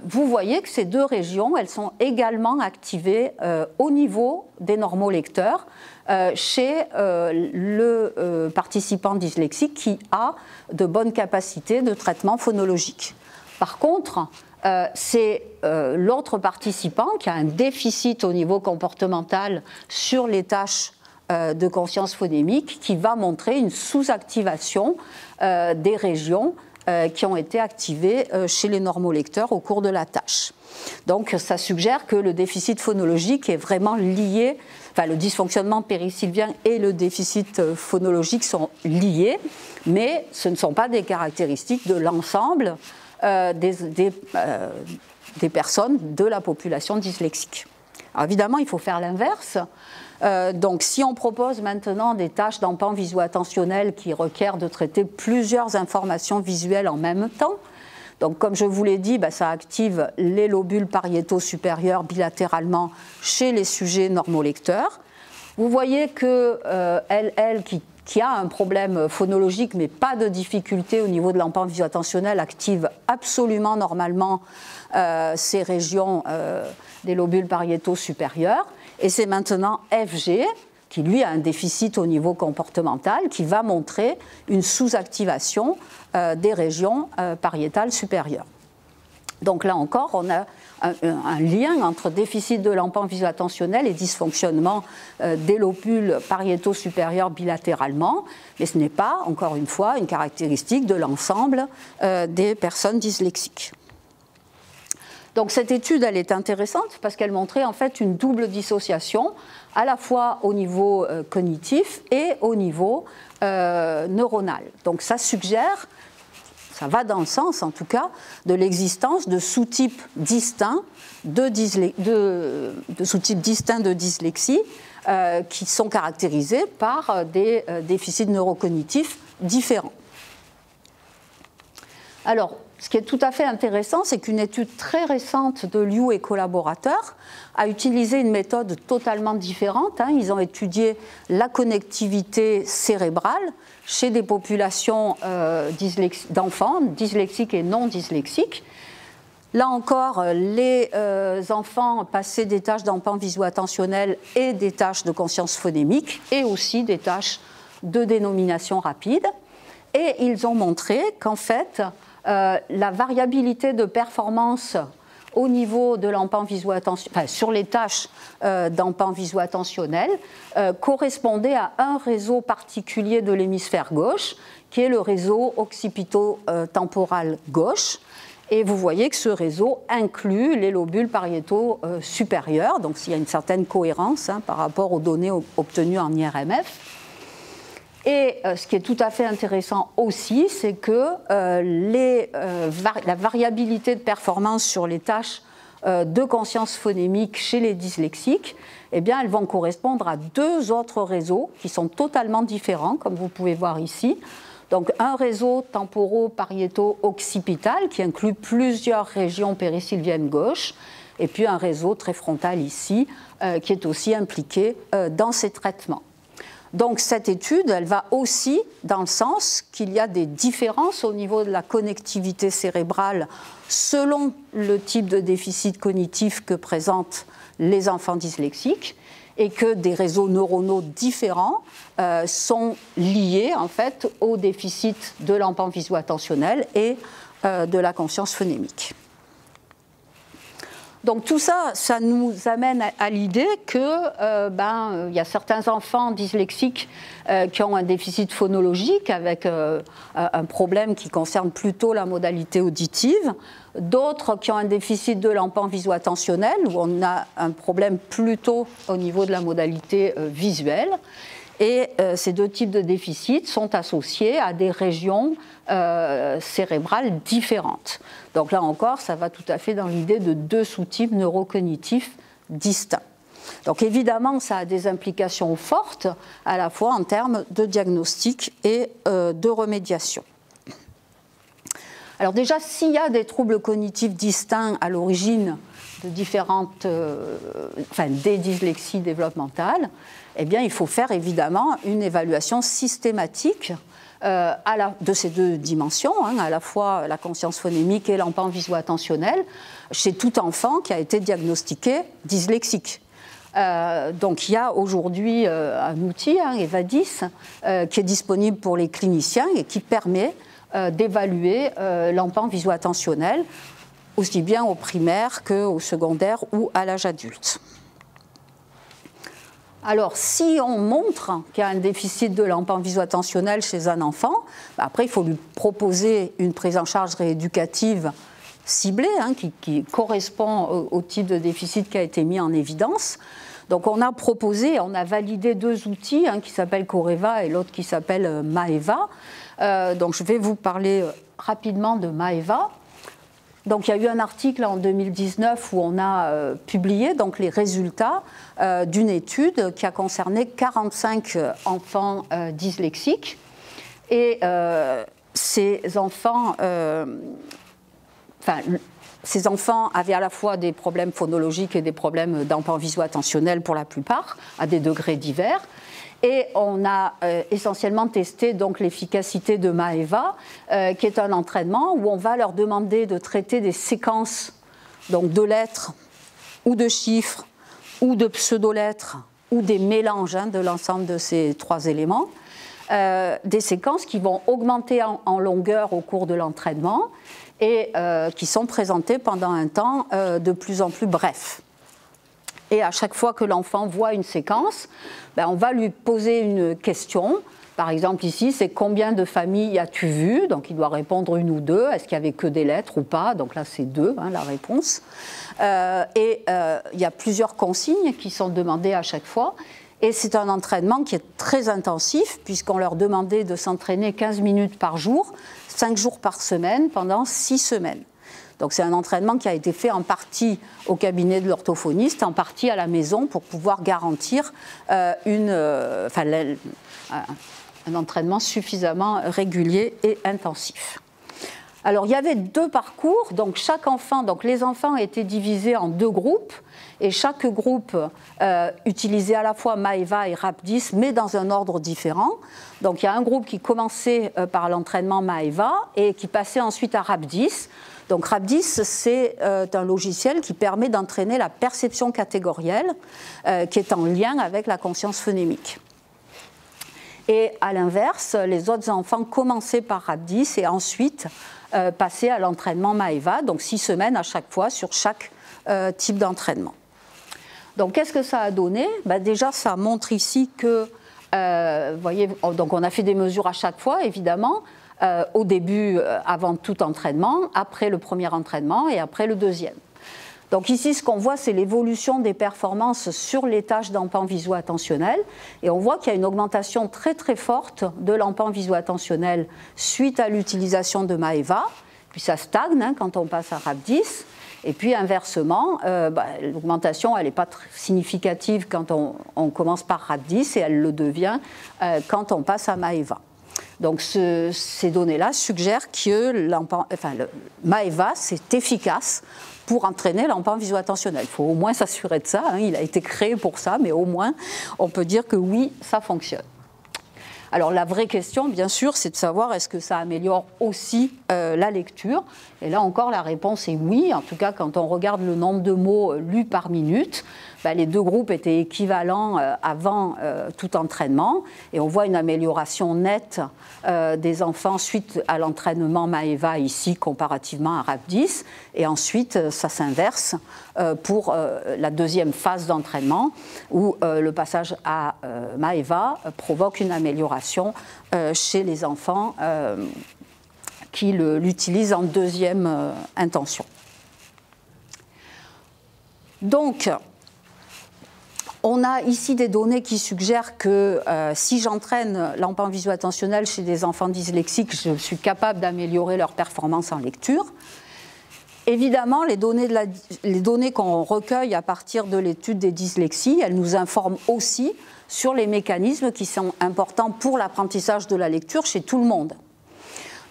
A: Vous voyez que ces deux régions, elles sont également activées au niveau des normolecteurs chez le participant dyslexique qui a de bonnes capacités de traitement phonologique. Par contre, c'est l'autre participant qui a un déficit au niveau comportemental sur les tâches de conscience phonémique qui va montrer une sous-activation des régions qui ont été activées chez les normolecteurs au cours de la tâche. Donc ça suggère que le déficit phonologique est vraiment lié, enfin le dysfonctionnement périsylvien et le déficit phonologique sont liés, mais ce ne sont pas des caractéristiques de l'ensemble des personnes de la population dyslexique. Alors évidemment, il faut faire l'inverse. Donc si on propose maintenant des tâches d'empant viso-attentionnel qui requièrent de traiter plusieurs informations visuelles en même temps, donc comme je vous l'ai dit, ça active les lobules pariétaux supérieurs bilatéralement chez les sujets normolecteurs. Vous voyez que elle qui a un problème phonologique mais pas de difficulté au niveau de l'empant viso-attentionnel active absolument normalement ces régions des lobules pariétaux supérieurs. Et c'est maintenant FG, qui lui a un déficit au niveau comportemental, qui va montrer une sous-activation des régions pariétales supérieures. Donc là encore, on a un lien entre déficit de l'empant viso-attentionnel et dysfonctionnement des lobules pariétaux supérieurs bilatéralement, mais ce n'est pas, encore une fois, une caractéristique de l'ensemble des personnes dyslexiques. Donc cette étude, elle est intéressante parce qu'elle montrait en fait une double dissociation, à la fois au niveau cognitif et au niveau neuronal. Donc ça suggère, ça va dans le sens en tout cas, de l'existence de sous-types distincts de dyslexie qui sont caractérisés par des déficits neurocognitifs différents. Alors, ce qui est tout à fait intéressant, c'est qu'une étude très récente de Liu et collaborateurs a utilisé une méthode totalement différente. Ils ont étudié la connectivité cérébrale chez des populations d'enfants dyslexiques et non dyslexiques. Là encore, les enfants passaient des tâches d'emprunt visuo-attentionnel et des tâches de conscience phonémique et aussi des tâches de dénomination rapide. Et ils ont montré qu'en fait, la variabilité de performance au niveau de l'emprunt visuo-attentionnel, enfin, sur les tâches d'emprunt visuo-attentionnel, correspondait à un réseau particulier de l'hémisphère gauche, qui est le réseau occipito-temporal gauche. Et vous voyez que ce réseau inclut les lobules pariétaux supérieurs, donc il y a une certaine cohérence par rapport aux données obtenues en IRMF. Et ce qui est tout à fait intéressant aussi, c'est que la variabilité de performance sur les tâches de conscience phonémique chez les dyslexiques, eh bien, elles vont correspondre à deux autres réseaux qui sont totalement différents, comme vous pouvez voir ici. Donc, un réseau temporo-pariéto-occipital qui inclut plusieurs régions périssylviennes gauche, et puis un réseau très frontal ici, qui est aussi impliqué dans ces traitements. Donc cette étude, elle va aussi dans le sens qu'il y a des différences au niveau de la connectivité cérébrale selon le type de déficit cognitif que présentent les enfants dyslexiques et que des réseaux neuronaux différents sont liés en fait au déficit de l'emprunt visuo-attentionnel et de la conscience phonémique. Donc tout ça, ça nous amène à l'idée que il y a certains enfants dyslexiques qui ont un déficit phonologique avec un problème qui concerne plutôt la modalité auditive, d'autres qui ont un déficit de l'emprunt visuo-attentionnel où on a un problème plutôt au niveau de la modalité visuelle. Et ces deux types de déficits sont associés à des régions cérébrales différentes. Donc là encore, ça va tout à fait dans l'idée de deux sous-types neurocognitifs distincts. Donc évidemment, ça a des implications fortes, à la fois en termes de diagnostic et de remédiation. Alors déjà, s'il y a des troubles cognitifs distincts à l'origine de différentes, des dyslexies développementales, eh bien, il faut faire évidemment une évaluation systématique de ces deux dimensions, à la fois la conscience phonémique et l'emprunt visuo-attentionnel, chez tout enfant qui a été diagnostiqué dyslexique. Donc il y a aujourd'hui un outil, EVADIS, qui est disponible pour les cliniciens et qui permet d'évaluer l'emprunt visuo-attentionnel, aussi bien au primaire qu'au secondaire ou à l'âge adulte. Alors, si on montre qu'il y a un déficit de l'emprunt visuo-attentionnel chez un enfant, après, il faut lui proposer une prise en charge rééducative ciblée, qui correspond au type de déficit qui a été mis en évidence. Donc, on a proposé, on a validé deux outils, qui s'appellent Coreva et l'autre qui s'appelle Maeva. Donc, je vais vous parler rapidement de Maeva. Donc, il y a eu un article en 2019 où on a publié donc, les résultats d'une étude qui a concerné 45 enfants dyslexiques. Et ces enfants avaient à la fois des problèmes phonologiques et des problèmes d'emprunt visuo-attentionnel pour la plupart, à des degrés divers. Et on a essentiellement testé donc l'efficacité de Maeva, qui est un entraînement où on va leur demander de traiter des séquences donc de lettres ou de chiffres ou de pseudo-lettres ou des mélanges de l'ensemble de ces trois éléments, des séquences qui vont augmenter en longueur au cours de l'entraînement et qui sont présentées pendant un temps de plus en plus bref. Et à chaque fois que l'enfant voit une séquence, on va lui poser une question. Par exemple, ici, c'est combien de familles as-tu vu? Donc, il doit répondre une ou deux. Est-ce qu'il n'y avait que des lettres ou pas? Donc là, c'est deux, la réponse. Il y a plusieurs consignes qui sont demandées à chaque fois. Et c'est un entraînement qui est très intensif, puisqu'on leur demandait de s'entraîner 15 minutes par jour, 5 jours par semaine, pendant 6 semaines. Donc c'est un entraînement qui a été fait en partie au cabinet de l'orthophoniste, en partie à la maison pour pouvoir garantir un entraînement suffisamment régulier et intensif. Alors, il y avait 2 parcours, donc chaque enfant, donc les enfants étaient divisés en 2 groupes, et chaque groupe utilisait à la fois Maeva et RAP10, mais dans un ordre différent. Donc, il y a un groupe qui commençait par l'entraînement Maeva et qui passait ensuite à RAP10. Donc, RAP10, c'est un logiciel qui permet d'entraîner la perception catégorielle, qui est en lien avec la conscience phonémique. Et à l'inverse, les autres enfants commençaient par RAP10 et ensuite passaient à l'entraînement Maeva, donc 6 semaines à chaque fois sur chaque type d'entraînement. Donc qu'est-ce que ça a donné? Déjà, ça montre ici que, vous voyez, donc on a fait des mesures à chaque fois, évidemment, au début, avant tout entraînement, après le premier entraînement et après le deuxième. Donc ici, ce qu'on voit, c'est l'évolution des performances sur les tâches d'empan viso-attentionnel. Et on voit qu'il y a une augmentation très très forte de l'empan viso-attentionnel suite à l'utilisation de Maeva. Puis ça stagne quand on passe à RAP10. Et puis inversement, l'augmentation, elle n'est pas très significative quand on commence par RAP10 et elle le devient quand on passe à Maeva. Donc ces données-là suggèrent que le Maeva, c'est efficace pour entraîner l'empan viso-attentionnel. Il faut au moins s'assurer de ça, hein. Il a été créé pour ça, mais au moins on peut dire que oui, ça fonctionne. Alors la vraie question, bien sûr, c'est de savoir est-ce que ça améliore aussi la lecture. Et là encore, la réponse est oui. En tout cas, quand on regarde le nombre de mots lus par minute, les 2 groupes étaient équivalents avant tout entraînement. Et on voit une amélioration nette des enfants suite à l'entraînement Maeva ici, comparativement à RAP10. Et ensuite, ça s'inverse pour la deuxième phase d'entraînement, où le passage à Maeva provoque une amélioration chez les enfants qui l'utilisent en deuxième intention. Donc, on a ici des données qui suggèrent que si j'entraîne l'empan viso-attentionnel chez des enfants dyslexiques, je suis capable d'améliorer leur performance en lecture. Évidemment, les données qu'on recueille à partir de l'étude des dyslexies, elles nous informent aussi sur les mécanismes qui sont importants pour l'apprentissage de la lecture chez tout le monde.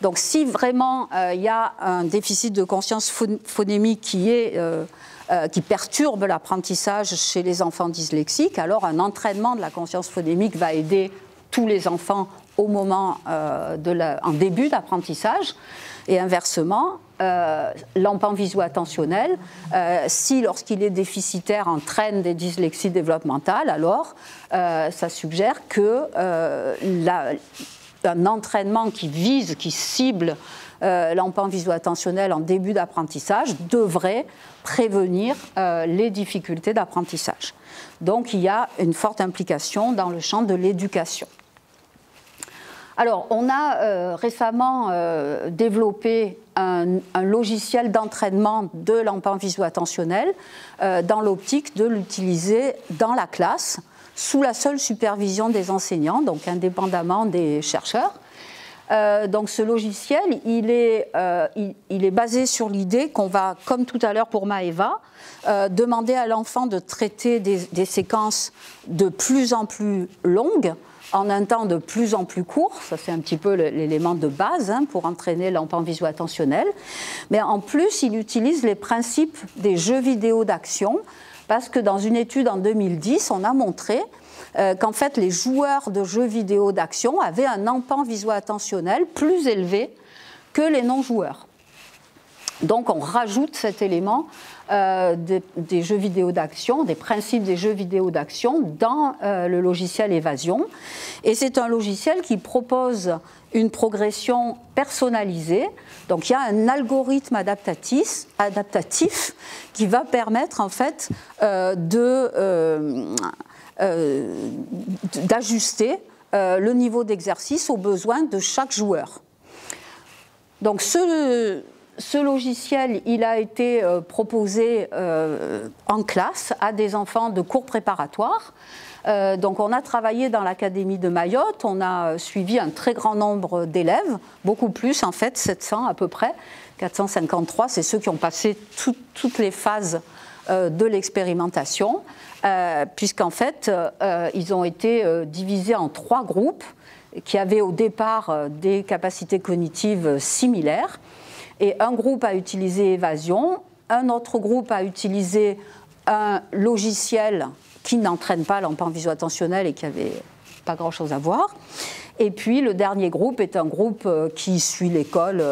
A: Donc si vraiment il y a un déficit de conscience phonémique qui perturbe l'apprentissage chez les enfants dyslexiques, alors un entraînement de la conscience phonémique va aider tous les enfants au moment en début d'apprentissage. Et inversement, l'empan viso-attentionnel, si lorsqu'il est déficitaire entraîne des dyslexies développementales, alors ça suggère que un entraînement qui cible l'empan viso-attentionnel en début d'apprentissage devrait prévenir les difficultés d'apprentissage. Donc il y a une forte implication dans le champ de l'éducation. Alors, on a récemment développé un logiciel d'entraînement de l'empan viso-attentionnel dans l'optique de l'utiliser dans la classe sous la seule supervision des enseignants, donc indépendamment des chercheurs. Donc ce logiciel, il est basé sur l'idée qu'on va, comme tout à l'heure pour Maeva, demander à l'enfant de traiter des séquences de plus en plus longues, en un temps de plus en plus court. Ça c'est un petit peu l'élément de base pour entraîner l'empan viso-attentionnel. Mais en plus, il utilise les principes des jeux vidéo d'action, parce que dans une étude en 2010, on a montré qu'en fait les joueurs de jeux vidéo d'action avaient un empan viso-attentionnel plus élevé que les non-joueurs. Donc on rajoute cet élément des jeux vidéo d'action, des principes des jeux vidéo d'action dans le logiciel Évasion. Et c'est un logiciel qui propose une progression personnalisée. Donc il y a un algorithme adaptatif qui va permettre en fait d'ajuster le niveau d'exercice aux besoins de chaque joueur. Donc ce logiciel, il a été proposé en classe à des enfants de cours préparatoires. Donc on a travaillé dans l'Académie de Mayotte, on a suivi un très grand nombre d'élèves, beaucoup plus en fait, 700 à peu près, 453, c'est ceux qui ont passé toutes les phases de l'expérimentation, puisqu'en fait ils ont été divisés en 3 groupes qui avaient au départ des capacités cognitives similaires. Et un groupe a utilisé Évasion, un autre groupe a utilisé un logiciel qui n'entraîne pas l'enfant visuo-attentionnel et qui n'avait pas grand-chose à voir. Et puis le dernier groupe est un groupe qui suit l'école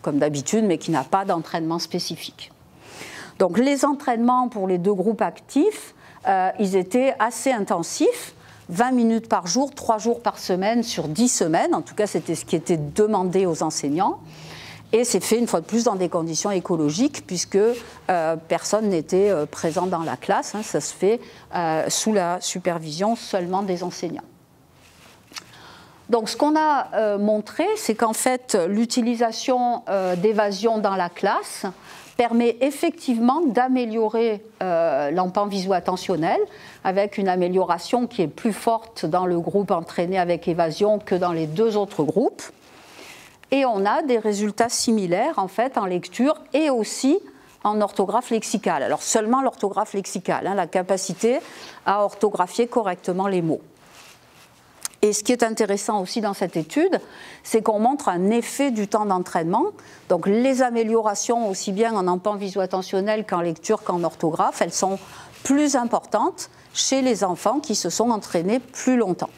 A: comme d'habitude, mais qui n'a pas d'entraînement spécifique. Donc les entraînements pour les deux groupes actifs, ils étaient assez intensifs, 20 minutes par jour, 3 jours par semaine sur 10 semaines. En tout cas, c'était ce qui était demandé aux enseignants. Et c'est fait une fois de plus dans des conditions écologiques puisque personne n'était présent dans la classe. Hein, ça se fait sous la supervision seulement des enseignants. Donc ce qu'on a montré, c'est qu'en fait l'utilisation d'Évasion dans la classe permet effectivement d'améliorer l'enfant visuo-attentionnel avec une amélioration qui est plus forte dans le groupe entraîné avec Évasion que dans les deux autres groupes. Et on a des résultats similaires en fait en lecture et aussi en orthographe lexicale. Alors seulement l'orthographe lexicale, hein, la capacité à orthographier correctement les mots. Et ce qui est intéressant aussi dans cette étude, c'est qu'on montre un effet du temps d'entraînement. Donc les améliorations, aussi bien en enfant visuo-attentionnel qu'en lecture qu'en orthographe, elles sont plus importantes chez les enfants qui se sont entraînés plus longtemps.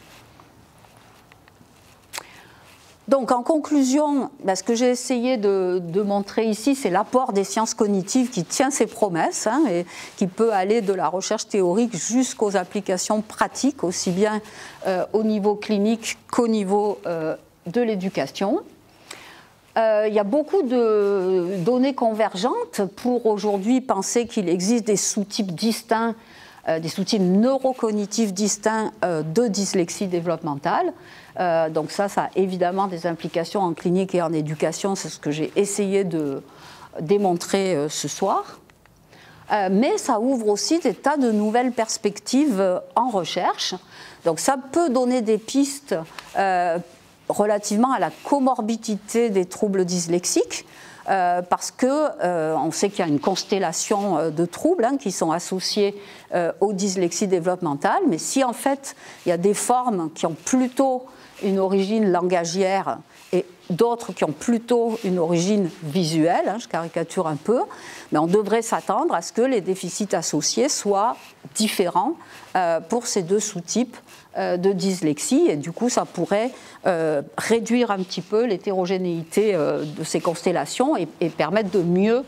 A: Donc en conclusion, ce que j'ai essayé de montrer ici, c'est l'apport des sciences cognitives qui tient ses promesses hein, et qui peut aller de la recherche théorique jusqu'aux applications pratiques, aussi bien au niveau clinique qu'au niveau de l'éducation. Il y a beaucoup de données convergentes pour aujourd'hui penser qu'il existe des sous-types distincts, des sous-types neurocognitifs distincts de dyslexie développementale. Donc ça a évidemment des implications en clinique et en éducation, c'est ce que j'ai essayé de démontrer ce soir. Mais ça ouvre aussi des tas de nouvelles perspectives en recherche. Donc ça peut donner des pistes relativement à la comorbidité des troubles dyslexiques, parce qu'on sait qu'il y a une constellation de troubles hein, qui sont associés aux dyslexies développementales, mais si en fait il y a des formes qui ont plutôt une origine langagière et d'autres qui ont plutôt une origine visuelle, hein, je caricature un peu, mais on devrait s'attendre à ce que les déficits associés soient différents pour ces deux sous-types de dyslexie, et du coup ça pourrait réduire un petit peu l'hétérogénéité de ces constellations et permettre de mieux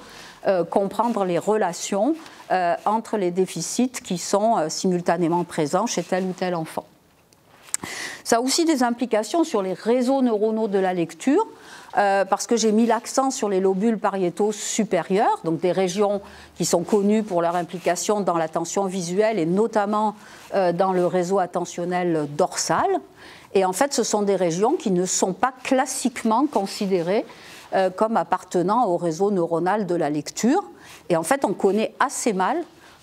A: comprendre les relations entre les déficits qui sont simultanément présents chez tel ou tel enfant. Ça a aussi des implications sur les réseaux neuronaux de la lecture, parce que j'ai mis l'accent sur les lobules pariétaux supérieurs, donc des régions qui sont connues pour leur implication dans l'attention visuelle et notamment dans le réseau attentionnel dorsal. Et en fait, ce sont des régions qui ne sont pas classiquement considérées comme appartenant au réseau neuronal de la lecture. Et en fait, on connaît assez mal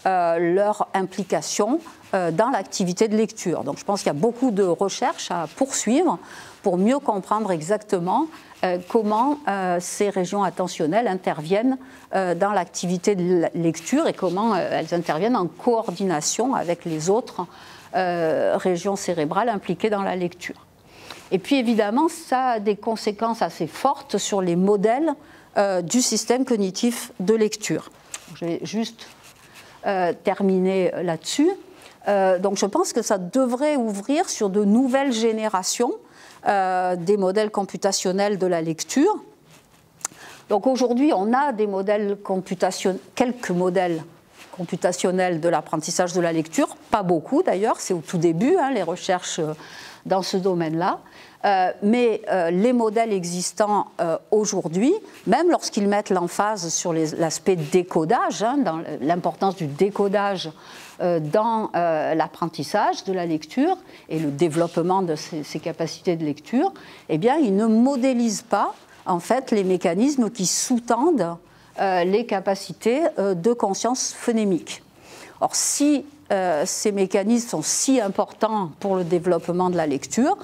A: leur implication dans l'activité de lecture. Donc je pense qu'il y a beaucoup de recherches à poursuivre pour mieux comprendre exactement comment ces régions attentionnelles interviennent dans l'activité de la lecture et comment elles interviennent en coordination avec les autres régions cérébrales impliquées dans la lecture. Et puis évidemment, ça a des conséquences assez fortes sur les modèles du système cognitif de lecture. Je vais juste terminer là-dessus. Donc je pense que ça devrait ouvrir sur de nouvelles générations des modèles computationnels de la lecture. Donc aujourd'hui, on a des modèles computationnels, quelques modèles computationnels de l'apprentissage de la lecture, pas beaucoup d'ailleurs, c'est au tout début, hein, les recherches dans ce domaine-là. Mais les modèles existants aujourd'hui, même lorsqu'ils mettent l'emphase sur l'aspect décodage, hein, dans l'importance du décodage dans l'apprentissage de la lecture et le développement de ces capacités de lecture, eh bien, ils ne modélisent pas en fait les mécanismes qui sous-tendent les capacités de conscience phоnémique. Or, si ces mécanismes sont si importants pour le développement de la lecture,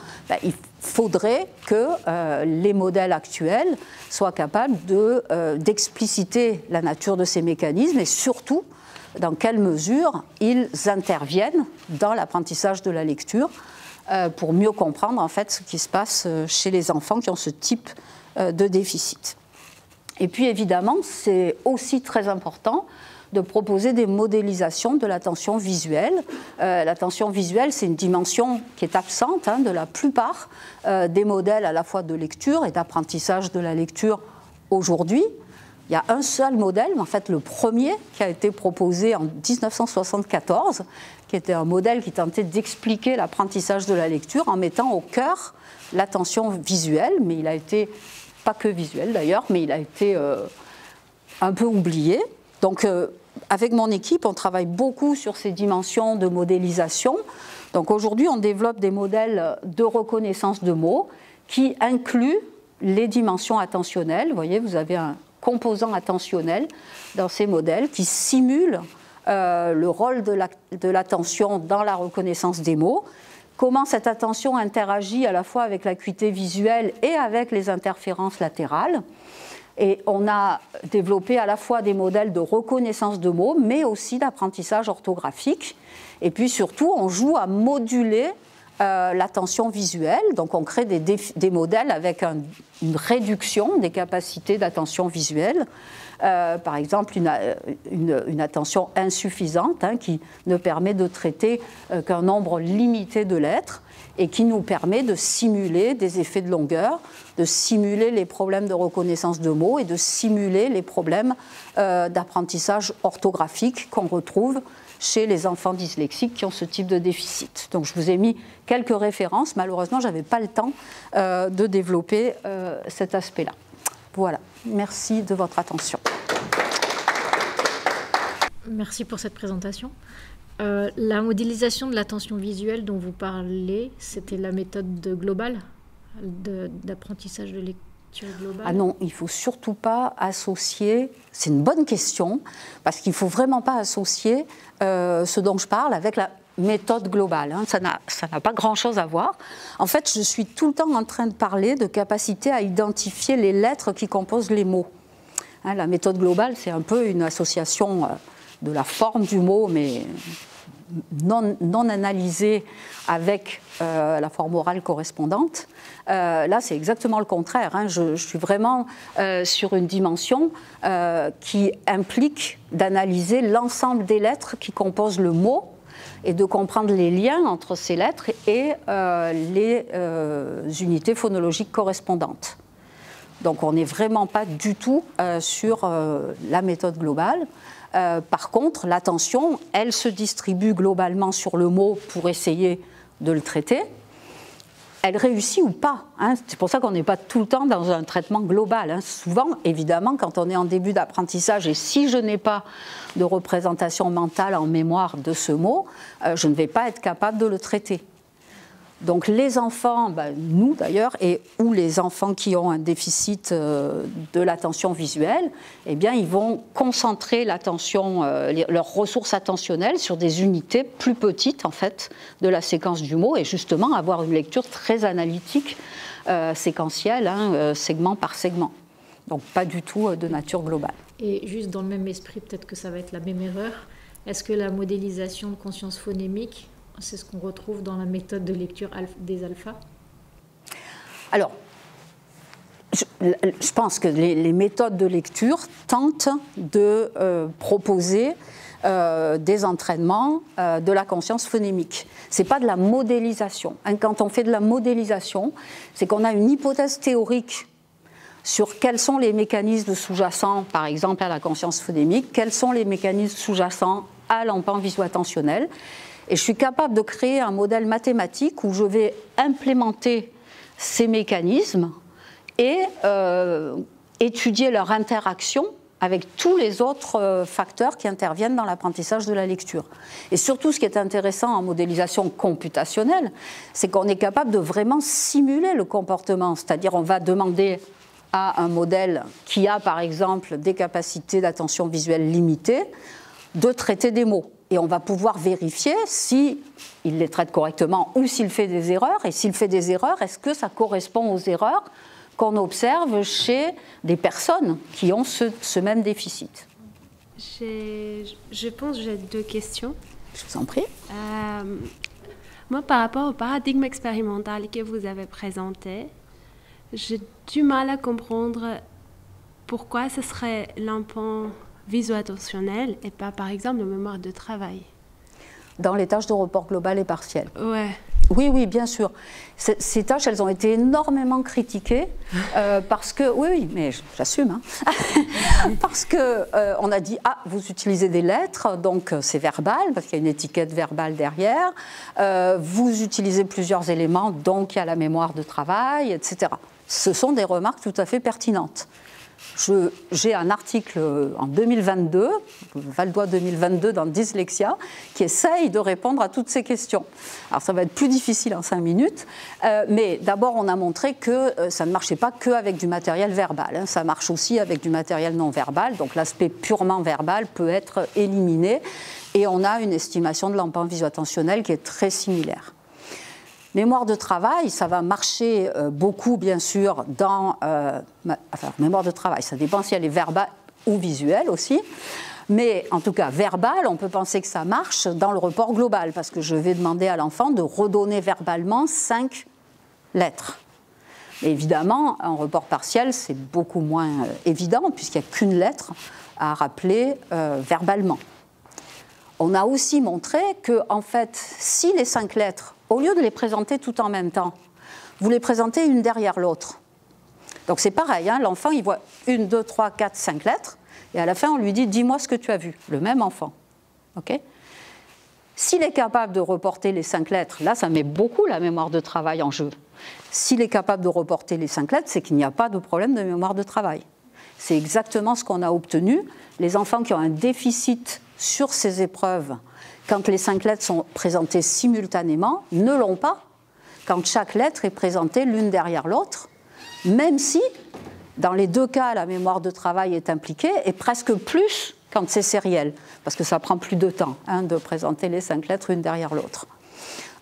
A: il faudrait que les modèles actuels soient capables d'expliciter la nature de ces mécanismes et surtout dans quelle mesure ils interviennent dans l'apprentissage de la lecture pour mieux comprendre en fait ce qui se passe chez les enfants qui ont ce type de déficit. Et puis évidemment, c'est aussi très important de proposer des modélisations de l'attention visuelle. L'attention visuelle, c'est une dimension qui est absente de la plupart des modèles à la fois de lecture et d'apprentissage de la lecture aujourd'hui. Il y a un seul modèle, mais en fait le premier qui a été proposé en 1974, qui était un modèle qui tentait d'expliquer l'apprentissage de la lecture en mettant au cœur l'attention visuelle, mais il a été, pas que visuel d'ailleurs, mais il a été un peu oublié. Donc avec mon équipe, on travaille beaucoup sur ces dimensions de modélisation. Donc aujourd'hui, on développe des modèles de reconnaissance de mots qui incluent les dimensions attentionnelles. Vous voyez, vous avez un composant attentionnel dans ces modèles qui simule le rôle de l'attention dans la reconnaissance des mots, comment cette attention interagit à la fois avec l'acuité visuelle et avec les interférences latérales. Et on a développé à la fois des modèles de reconnaissance de mots, mais aussi d'apprentissage orthographique. Et puis surtout, on joue à moduler l'attention visuelle. Donc on crée des modèles avec une réduction des capacités d'attention visuelle. Par exemple, une attention insuffisante qui ne permet de traiter qu'un nombre limité de lettres et qui nous permet de simuler des effets de longueur, de simuler les problèmes de reconnaissance de mots et de simuler les problèmes d'apprentissage orthographique qu'on retrouve chez les enfants dyslexiques qui ont ce type de déficit. Donc je vous ai mis quelques références. Malheureusement, je n'avais pas le temps de développer cet aspect-là. Voilà, merci de votre attention.
B: Merci pour cette présentation. La modélisation de l'attention visuelle dont vous parlez, c'était la méthode globale d'apprentissage de lecture globale?
A: Ah non, il ne faut surtout pas associer, c'est une bonne question, parce qu'il ne faut vraiment pas associer ce dont je parle avec la méthode globale. Ça n'a pas grand-chose à voir. En fait, je suis tout le temps en train de parler de capacité à identifier les lettres qui composent les mots. La méthode globale, c'est un peu une association de la forme du mot, mais non analysée avec la forme orale correspondante. Là, c'est exactement le contraire. Je suis vraiment sur une dimension qui implique d'analyser l'ensemble des lettres qui composent le mot et de comprendre les liens entre ces lettres et les unités phonologiques correspondantes. Donc on n'est vraiment pas du tout sur la méthode globale. Par contre, l'attention, elle se distribue globalement sur le mot pour essayer de le traiter. Elle réussit ou pas. C'est pour ça qu'on n'est pas tout le temps dans un traitement global. Souvent, évidemment, quand on est en début d'apprentissage, et si je n'ai pas de représentation mentale en mémoire de ce mot, je ne vais pas être capable de le traiter. Donc les enfants, nous d'ailleurs, ou les enfants qui ont un déficit de l'attention visuelle, eh bien, ils vont concentrer l'attention, leurs ressources attentionnelles sur des unités plus petites en fait de la séquence du mot et justement avoir une lecture très analytique, séquentielle, segment par segment. Donc pas du tout de nature globale.
B: Et juste dans le même esprit, peut-être que ça va être la même erreur, est-ce que la modélisation de conscience phonémique, c'est ce qu'on retrouve dans la méthode de lecture des alphas? Alors,
A: je pense que les méthodes de lecture tentent de proposer des entraînements de la conscience phonémique. Ce n'est pas de la modélisation. Quand on fait de la modélisation, c'est qu'on a une hypothèse théorique sur quels sont les mécanismes sous-jacents, par exemple, à la conscience phonémique, quels sont les mécanismes sous-jacents à l'empan viso-attentionnel. Et je suis capable de créer un modèle mathématique où je vais implémenter ces mécanismes et étudier leur interaction avec tous les autres facteurs qui interviennent dans l'apprentissage de la lecture. Et surtout, ce qui est intéressant en modélisation computationnelle, c'est qu'on est capable de vraiment simuler le comportement. C'est-à-dire, on va demander à un modèle qui a, par exemple, des capacités d'attention visuelle limitées, de traiter des mots. Et on va pouvoir vérifier s'il les traite correctement ou s'il fait des erreurs. Et s'il fait des erreurs, est-ce que ça correspond aux erreurs qu'on observe chez des personnes qui ont ce même déficit?
C: Je pense que j'ai deux questions.
A: Je vous en prie.
C: Moi, par rapport au paradigme expérimental que vous avez présenté, j'ai du mal à comprendre pourquoi ce serait l'implant visuo-attentionnel et pas, par exemple, la mémoire de travail?
A: Dans les tâches de report global et partiel.
C: Ouais.
A: Oui, oui, bien sûr. Ces tâches, elles ont été énormément critiquées parce que, oui, mais j'assume, hein, parce que on a dit, ah, vous utilisez des lettres, donc c'est verbal, parce qu'il y a une étiquette verbale derrière, vous utilisez plusieurs éléments, donc il y a la mémoire de travail, etc. Ce sont des remarques tout à fait pertinentes. J'ai un article en 2022, Val-d'Oise 2022 dans Dyslexia, qui essaye de répondre à toutes ces questions. Alors ça va être plus difficile en 5 minutes, mais d'abord on a montré que ça ne marchait pas qu'avec du matériel verbal, hein, ça marche aussi avec du matériel non verbal, donc l'aspect purement verbal peut être éliminé, et on a une estimation de l'empan visuo-attentionnel qui est très similaire. Mémoire de travail, ça va marcher beaucoup, bien sûr, dans... mémoire de travail, ça dépend si elle est verbale ou visuelle aussi. Mais en tout cas, verbale, on peut penser que ça marche dans le report global, parce que je vais demander à l'enfant de redonner verbalement 5 lettres. Mais évidemment, en report partiel, c'est beaucoup moins évident, puisqu'il n'y a qu'une lettre à rappeler verbalement. On a aussi montré que, en fait, si les 5 lettres, au lieu de les présenter tout en même temps, vous les présentez une derrière l'autre. Donc c'est pareil, hein, l'enfant il voit 1, 2, 3, 4, 5 lettres, et à la fin on lui dit « dis-moi ce que tu as vu », le même enfant. Okay ? S'il est capable de reporter les 5 lettres, là ça met beaucoup la mémoire de travail en jeu. S'il est capable de reporter les 5 lettres, c'est qu'il n'y a pas de problème de mémoire de travail. C'est exactement ce qu'on a obtenu. Les enfants qui ont un déficit sur ces épreuves, quand les 5 lettres sont présentées simultanément, ne l'ont pas quand chaque lettre est présentée l'une derrière l'autre, même si, dans les 2 cas, la mémoire de travail est impliquée, et presque plus quand c'est sériel, parce que ça prend plus de temps hein, de présenter les 5 lettres une derrière l'autre.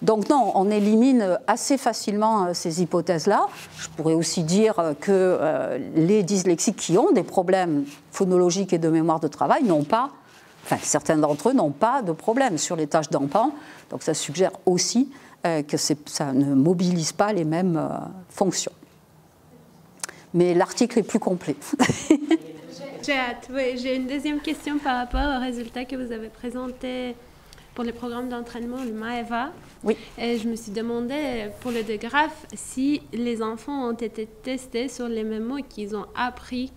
A: Donc non, on élimine assez facilement ces hypothèses-là. Je pourrais aussi dire que les dyslexiques qui ont des problèmes phonologiques et de mémoire de travail n'ont pas, enfin certains d'entre eux n'ont pas de problème sur les tâches d'empan. Donc ça suggère aussi que ça ne mobilise pas les mêmes fonctions. Mais l'article est plus complet.
C: J'ai hâte. Oui, j'ai une deuxième question par rapport aux résultats que vous avez présentés pour le programme d'entraînement, le Maeva.
A: Oui.
C: Et je me suis demandé, pour le DGRAPH, si les enfants ont été testés sur les mêmes mots qu'ils ont appris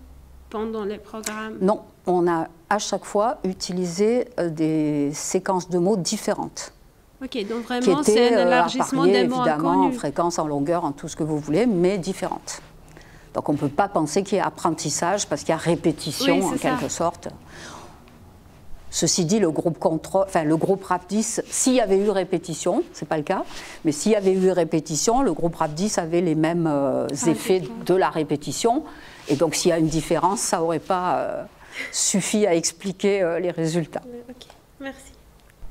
C: pendant le programme.
A: Non, on a à chaque fois utilisé des séquences de mots différentes.
C: Ok, donc vraiment c'est un élargissement des mots
A: évidemment,
C: inconnus.
A: en fréquence, en longueur, en tout ce que vous voulez, mais différentes. Donc on ne peut pas penser qu'il y a apprentissage parce qu'il y a répétition en quelque sorte. Ceci dit, le groupe contrôle, enfin le groupe RAP10, s'il y avait eu répétition, c'est pas le cas, mais s'il y avait eu répétition, le groupe RAP10 avait les mêmes effets de la répétition. Et donc s'il y a une différence, ça n'aurait pas suffi à expliquer les résultats.
C: Ok, merci.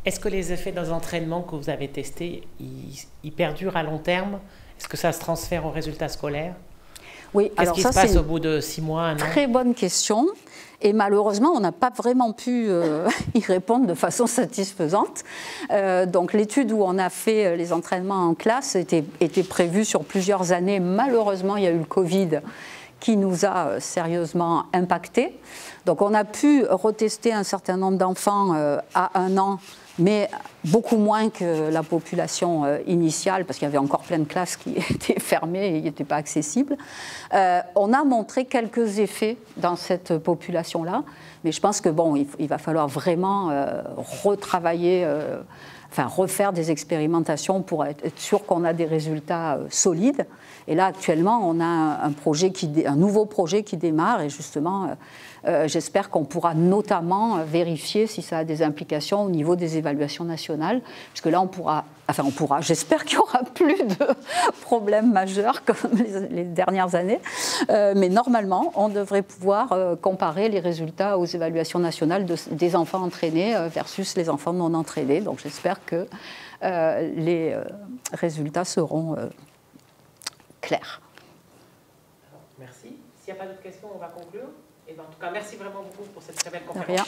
D: Est-ce que les effets des entraînements que vous avez testés, ils perdurent à long terme? Est-ce que ça se transfère aux résultats scolaires?
A: Oui,
D: qu'est-ce qui se passe au bout de 6 mois, un an?
A: Très bonne question. Et malheureusement, on n'a pas vraiment pu y répondre de façon satisfaisante. Donc l'étude où on a fait les entraînements en classe était prévue sur plusieurs années. Malheureusement, il y a eu le Covid qui nous a sérieusement impactés. Donc on a pu retester un certain nombre d'enfants à 1 an, mais beaucoup moins que la population initiale, parce qu'il y avait encore plein de classes qui étaient fermées et qui n'étaient pas accessibles. On a montré quelques effets dans cette population-là, mais je pense que bon, il va falloir vraiment retravailler, enfin refaire des expérimentations pour être sûr qu'on a des résultats solides. Et là, actuellement, on a un nouveau projet qui démarre, et justement, j'espère qu'on pourra notamment vérifier si ça a des implications au niveau des évaluations nationales, puisque là, j'espère qu'il n'y aura plus de problèmes majeurs comme les dernières années, mais normalement, on devrait pouvoir comparer les résultats aux évaluations nationales des enfants entraînés versus les enfants non entraînés. Donc j'espère que les résultats seront clairs.
D: Merci. S'il n'y a pas d'autres questions, on va conclure. Et ben, en tout cas, merci vraiment beaucoup pour cette très belle
A: De
D: conférence.
A: rien.